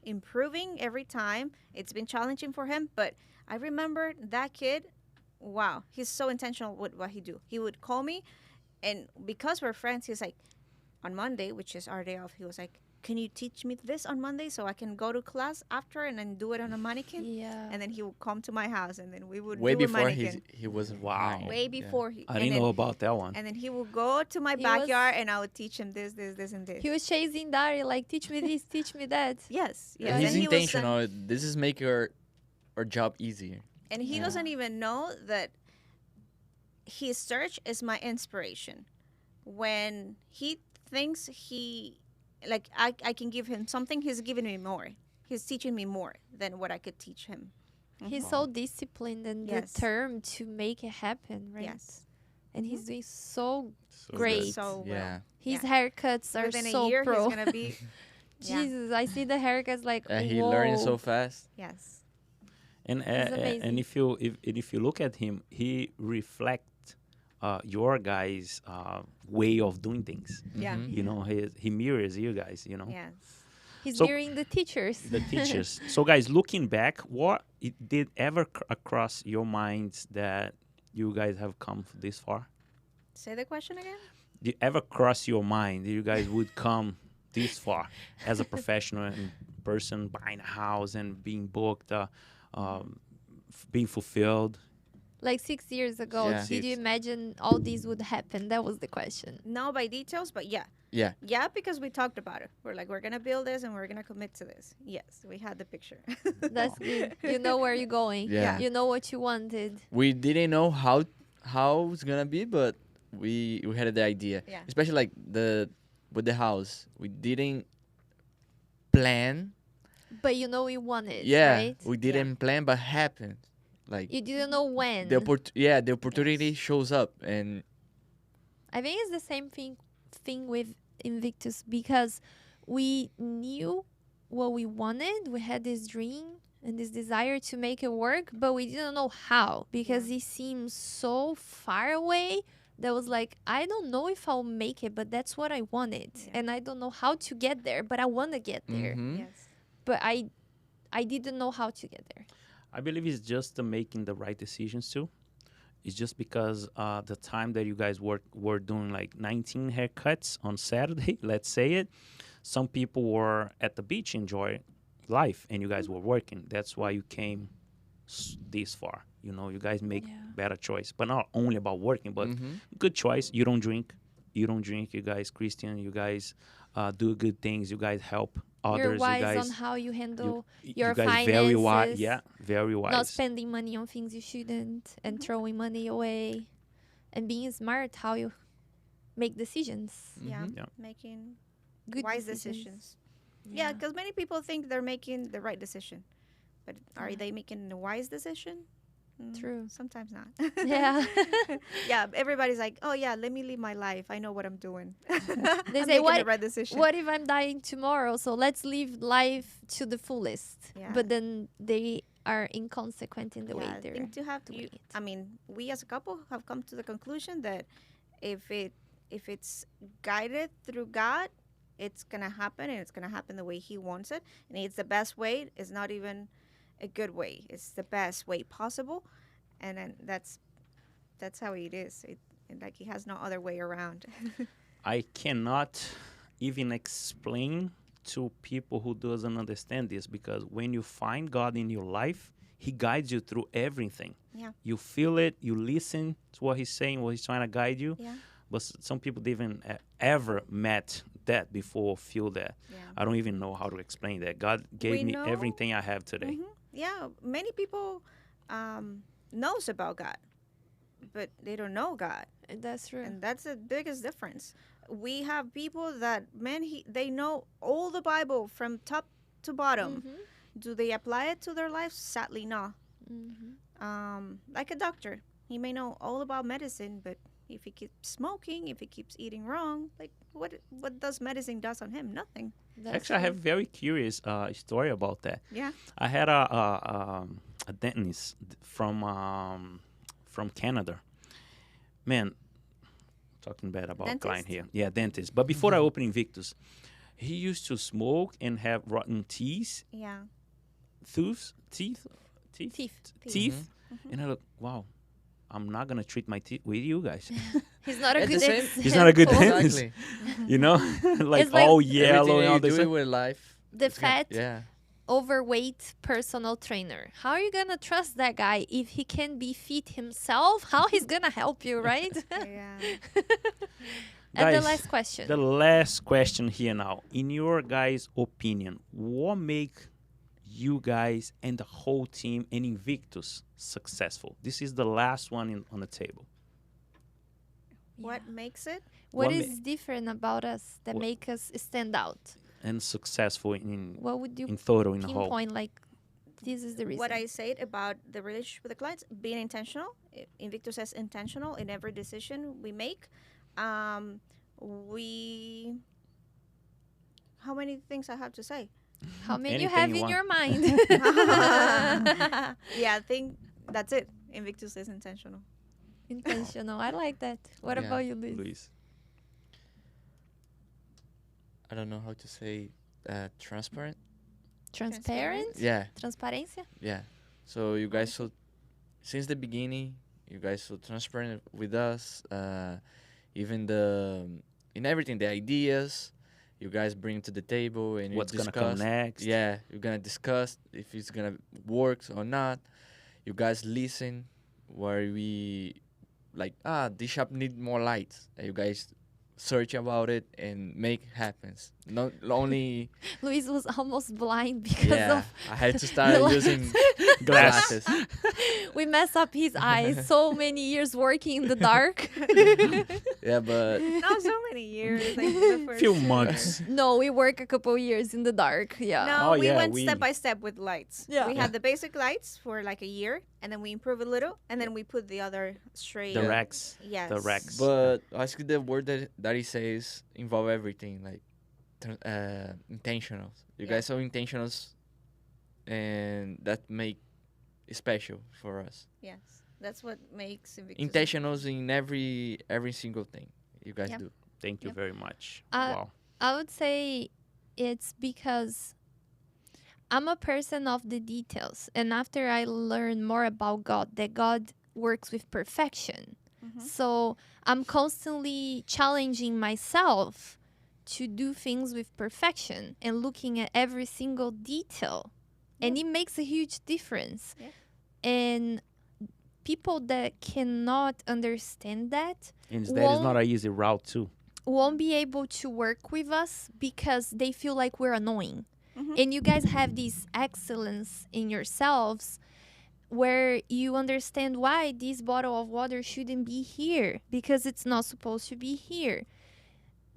improving every time. It's been challenging for him, but I remember that kid, wow, he's so intentional with what he do. He would call me, and because we're friends, he's like, on Monday, which is our day off, he was like, can you teach me this on Monday so I can go to class after and then do it on a mannequin? Yeah. And then he would come to my house and then we would Way do a before mannequin. he was Wow. fine. Way Yeah. before he. I and didn't then, know about that one. And then he would go to my He backyard was- and I would teach him this, and this. He was chasing Dari, like, teach me this, teach me that. Yes. Yeah, yes. And he's And he was saying- intentional. This is make our job easier. And he Yeah. doesn't even know that his search is my inspiration. When he thinks I can give him something, he's giving me more. He's teaching me more than what I could teach him. He's so disciplined and Yes. determined to make it happen, right? Yes. And he's doing so So Great. So well. Yeah. his Yeah. haircuts are Within so a year, pro. he's gonna be. Yeah. Jesus, I see the haircuts like He whoa. learning so fast. Yes. And amazing. and if you look at him, he reflects your guys' way of doing things. Yeah. Mhm. You know, he mirrors you guys. You know, Yes. He's So- mirroring the teachers. the teachers. So, guys, looking back, what it did ever across your minds that you guys have come this far? Say the question again. Did it ever cross your mind that you guys would come this far as a professional and person, buying a house and being booked, being fulfilled? Like 6 years ago, Yeah. did you 6. imagine all this would happen? That was the question. No by details, but yeah. Yeah. Yeah, because we talked about it. We're like, we're gonna build this and we're gonna commit to this. Yes, we had the picture. That's good. You know where you're going. Yeah. You know what you wanted. We didn't know how it's gonna be, but we had the idea. Yeah. Especially like with the house, we didn't plan. But you know you wanted, Yeah, right? we didn't plan, but happened. Like You didn't know when. the opportunity shows up, and I think it's the same thing with Invictus because we knew what we wanted. We had this dream and this desire to make it work, but we didn't know how because it seems so far away. That was like, I don't know if I'll make it, but that's what I wanted. Yeah. And I don't know how to get there, but I want to get there. Mhm. Yes. But I didn't know how to get there. I believe it's just making the right decisions too. It's just because the time that you guys were doing like 19 haircuts on Saturday, let's say it, some people were at the beach enjoy life and you guys were working. That's why you came this far. You know, you guys make Yeah. better choice, but not only about working, but Mhm. good choice. You don't drink. You guys Christian. You guys do good things. You guys help others. You're wise you guys, on how you handle you your guys very wise. finances, Yeah, very wise. not spending money on things you shouldn't and throwing money away and being smart how you make decisions. Yeah. Mhm. Yeah. Making Good wise decisions. decisions. Yeah, because many people think they're making the right decision, but are Yeah. they making a wise decision? True. Sometimes not. Yeah. Yeah. Everybody's like, oh yeah, let me live my life. I know what I'm doing. They I'm say, making "What- the right decision. What if I'm dying tomorrow? So let's live life to the fullest. Yeah. But then they are inconsequent in the way Yeah, I they're think to have doing you, it. I mean, we as a couple have come to the conclusion that if it's guided through God, it's gonna happen, and it's gonna happen the way He wants it, and it's the best way. It's not even a good way. It's the best way possible, and then that's how it is. Like He has no other way around. I cannot even explain to people who doesn't understand this because when you find God in your life, He guides you through everything. Yeah. You feel it, you listen to what He's saying, what He's trying to guide you. Yeah. But some people didn't ever met that before, feel that. Yeah. I don't even know how to explain that. God gave We me know- everything I have today. Mhm. Yeah, many people knows about God, but they don't know God. That's true. And that's the biggest difference. We have people that they know all the Bible from top to bottom. Mhm. Do they apply it to their lives? Sadly, no. Mhm. Like a doctor, he may know all about medicine, but if he keeps smoking, if he keeps eating wrong, like what does medicine does on him? Nothing. That's Actually, I true. have very curious story about that. Yeah. I had a dentist from Canada. Man, talking bad about client Dentist? here. Yeah, dentist. But before I opened Invictus, he used to smoke and have rotten teeth, Yeah. teeth. Teeth. And I look, wow, I'm not gonna treat my teeth with you guys. He's not a At the good same- example. He's not a good Exactly. dentist. You know, like It's like all yellow Everything and all you this. do stuff. with life. The it's gonna- fat, Yeah. overweight personal trainer. How are you gonna trust that guy if he can be fit himself? How he's gonna help you, right? Yeah. And the Guys, last question. The last question here now. In your guys' opinion, what make you guys and the whole team and Invictus successful? This is the last one on the table. What makes it? What what is different about us that What- make us stand out? And successful in What would you total in the whole. pinpoint like this is the reason? What I said about the relationship with the clients, being intentional. Invictus is intentional in every decision we make. We. How many things I have to say? How many you Anything have you in want. your mind? Yeah, I think that's it. Invictus is intentional. Intentional. I like that. What Yeah. about you, Luis? Luis. I don't know how to say transparent. Transparent? Yeah. Transparência? Yeah. So you guys so since the beginning, you guys so transparent with us. Even in everything, the ideas you guys bring to the table and What's you gonna discuss. come next? Yeah, you're gonna discuss if it's gonna work or not. You guys listen where we like this shop need more lights. And you guys search about it and make happens. Not only Luis was almost blind because yeah, of I had to start using Glasses. glasses. we mess up his eyes. So many years working in the dark. Yeah, but Not so many years. Like the first Few months. No, we work a couple years in the dark. Yeah. No, Oh, we yeah, went we- step by step with lights. Yeah. We had the basic lights for like a year, and then we improved a little, and then we put the other straight. The racks. Yes. The racks. But I think the word that he says involve everything, like intentional. You Yeah. guys are intentionals, and that make it special for us. Yes, that's what makes Invictus. Intentionals in every single thing you guys Yep. do. Thank you Yep. very much. Uh, Wow. I would say it's because I'm a person of the details. And after I learn more about God, that God works with perfection. Mhm. So I'm constantly challenging myself to do things with perfection and looking at every single detail. And it makes a huge difference. Yeah. And people that cannot understand that And that is not won't- an easy route too. won't be able to work with us because they feel like we're annoying. Mhm. And you guys have this excellence in yourselves where you understand why this bottle of water shouldn't be here because it's not supposed to be here.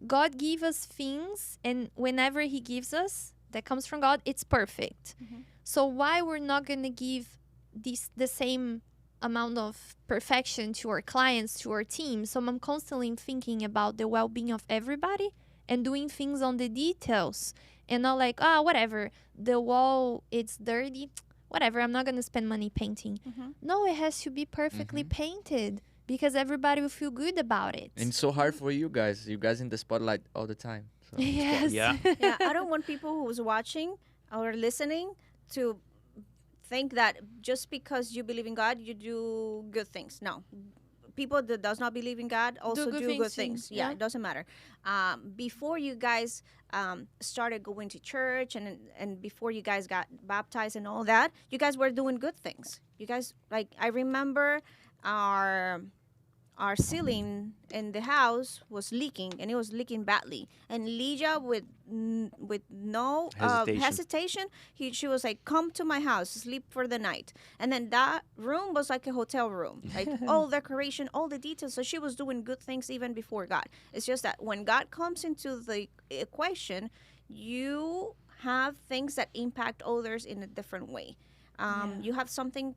God gives us things, and whenever He gives us, that comes from God, it's perfect. Mhm. So why we're not gonna give the same amount of perfection to our clients, to our team? So I'm constantly thinking about the well-being of everybody and doing things on the details, and not like whatever, the wall it's dirty, whatever, I'm not gonna spend money painting. Mhm. No, it has to be perfectly painted because everybody will feel good about it. And it's so hard for you guys. You guys in the spotlight all the time. So. Yes. Yeah. Yeah, I don't want people who's watching or listening to think that just because you believe in God, you do good things. No. People that does not believe in God also good do things good too. things. Yeah. Yeah, it doesn't matter. Before you guys started going to church and before you guys got baptized and all that, you guys were doing good things. You guys, like, I remember our ceiling in the house was leaking, and it was leaking badly. And Lydia, with no hesitation, she was like, "Come to my house, sleep for the night." And then that room was like a hotel room, like all decoration, all the details. So she was doing good things even before God. It's just that when God comes into the equation, you have things that impact others in a different way. You have something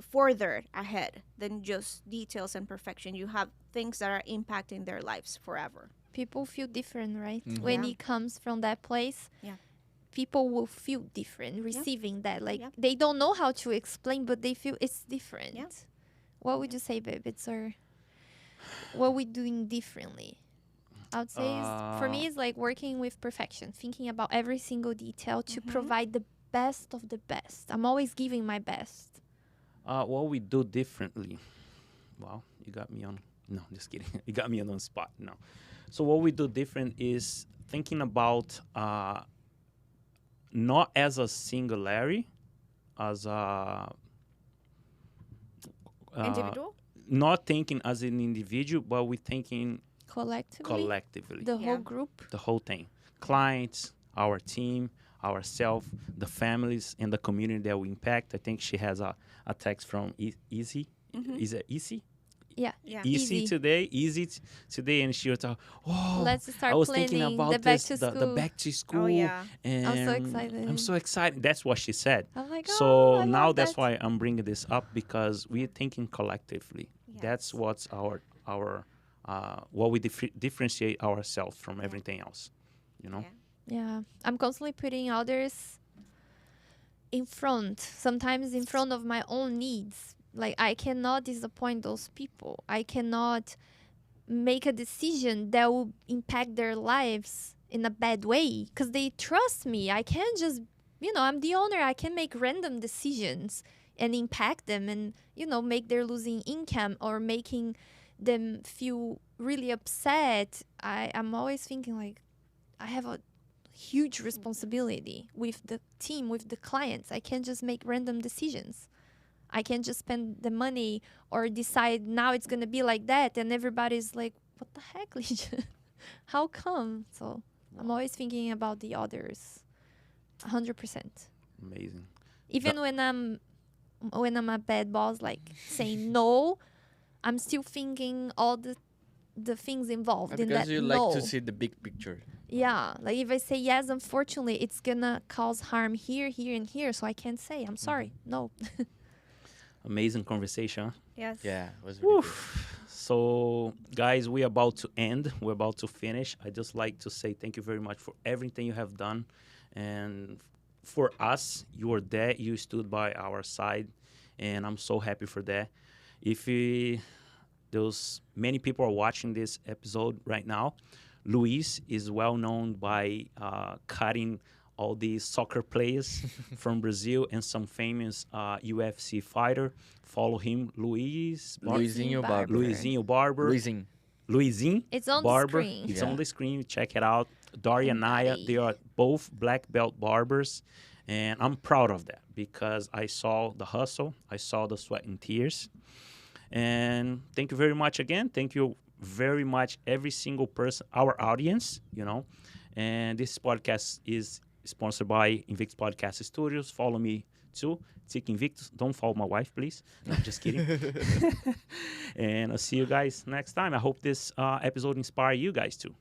further ahead than just details and perfection. You have things that are impacting their lives forever. People feel different, right? Mhm. When Yeah. it comes from that place, Yeah. people will feel different receiving that. Like Yeah. they don't know how to explain, but they feel it's different. Yeah. What would you say, babe? It's our what we doing differently. I would say for me, it's like working with perfection, thinking about every single detail to Mhm. provide the best of the best. I'm always giving my best. What we do differently? Well, you got me on. No, just kidding. You got me on the spot. No. So what we do different is thinking about not as a singularity, as a Individual. not thinking as an individual, but we're thinking Collectively, collectively, the Yeah. whole group. the whole thing. Clients, our team, ourselves, the families, and the community that we impact. I think she has a text from Easy. Mhm. Is it Easy? Yeah. Yeah. Easy today, today, and she was like, "Oh, Let's start I was planning thinking about the back this, to the school. back to school, Oh yeah. and I'm so excited. I'm so excited." That's what she said. I'm like, So oh, I now love that's that. why I'm bringing this up, because we're thinking collectively. Yes. That's what's our what we differentiate ourselves from Yeah. everything else. You know. Yeah. Yeah, I'm constantly putting others in front, sometimes in front of my own needs. Like, I cannot disappoint those people. I cannot make a decision that will impact their lives in a bad way because they trust me. I can't just, I'm the owner. I can make random decisions and impact them and, make their losing income or making them feel really upset. I'm always thinking, like, I have a huge responsibility with the team, with the clients. I can't just make random decisions. I can't just spend the money or decide now it's going to be like that. And everybody's like, what the heck, Legion? How come? So I'm always thinking about the others. 100%. Amazing. Even when I'm a bad boss, like saying no, I'm still thinking all the things involved in Because that you no. like to see the big picture. Yeah, like if I say yes, unfortunately, it's gonna cause harm here, here, and here. So I can't say I'm sorry. No. Amazing conversation. Huh? Yes. Yeah, it was really good. So, guys, we're about to end. We're about to finish. I just like to say thank you very much for everything you have done, and for us, you were there. You stood by our side, and I'm so happy for that. If there's many people are watching this episode right now, Luis is well known by cutting all these soccer players from Brazil and some famous UFC fighter. Follow him, Luizinho Barber. Luizinho Barber. Luizinho. Luizinho It's on Barber. the screen. It's Yeah. on the screen. Check it out. Daria and Naya, Everybody. they are both black belt barbers. And I'm proud of that because I saw the hustle. I saw the sweat and tears. And thank you very much again. Thank you very much, every single person, our audience, And this podcast is sponsored by Invictus Podcast Studios. Follow me too, Tick Invictus. Don't follow my wife, please. No, just kidding. And I'll see you guys next time. I hope this episode inspire you guys too.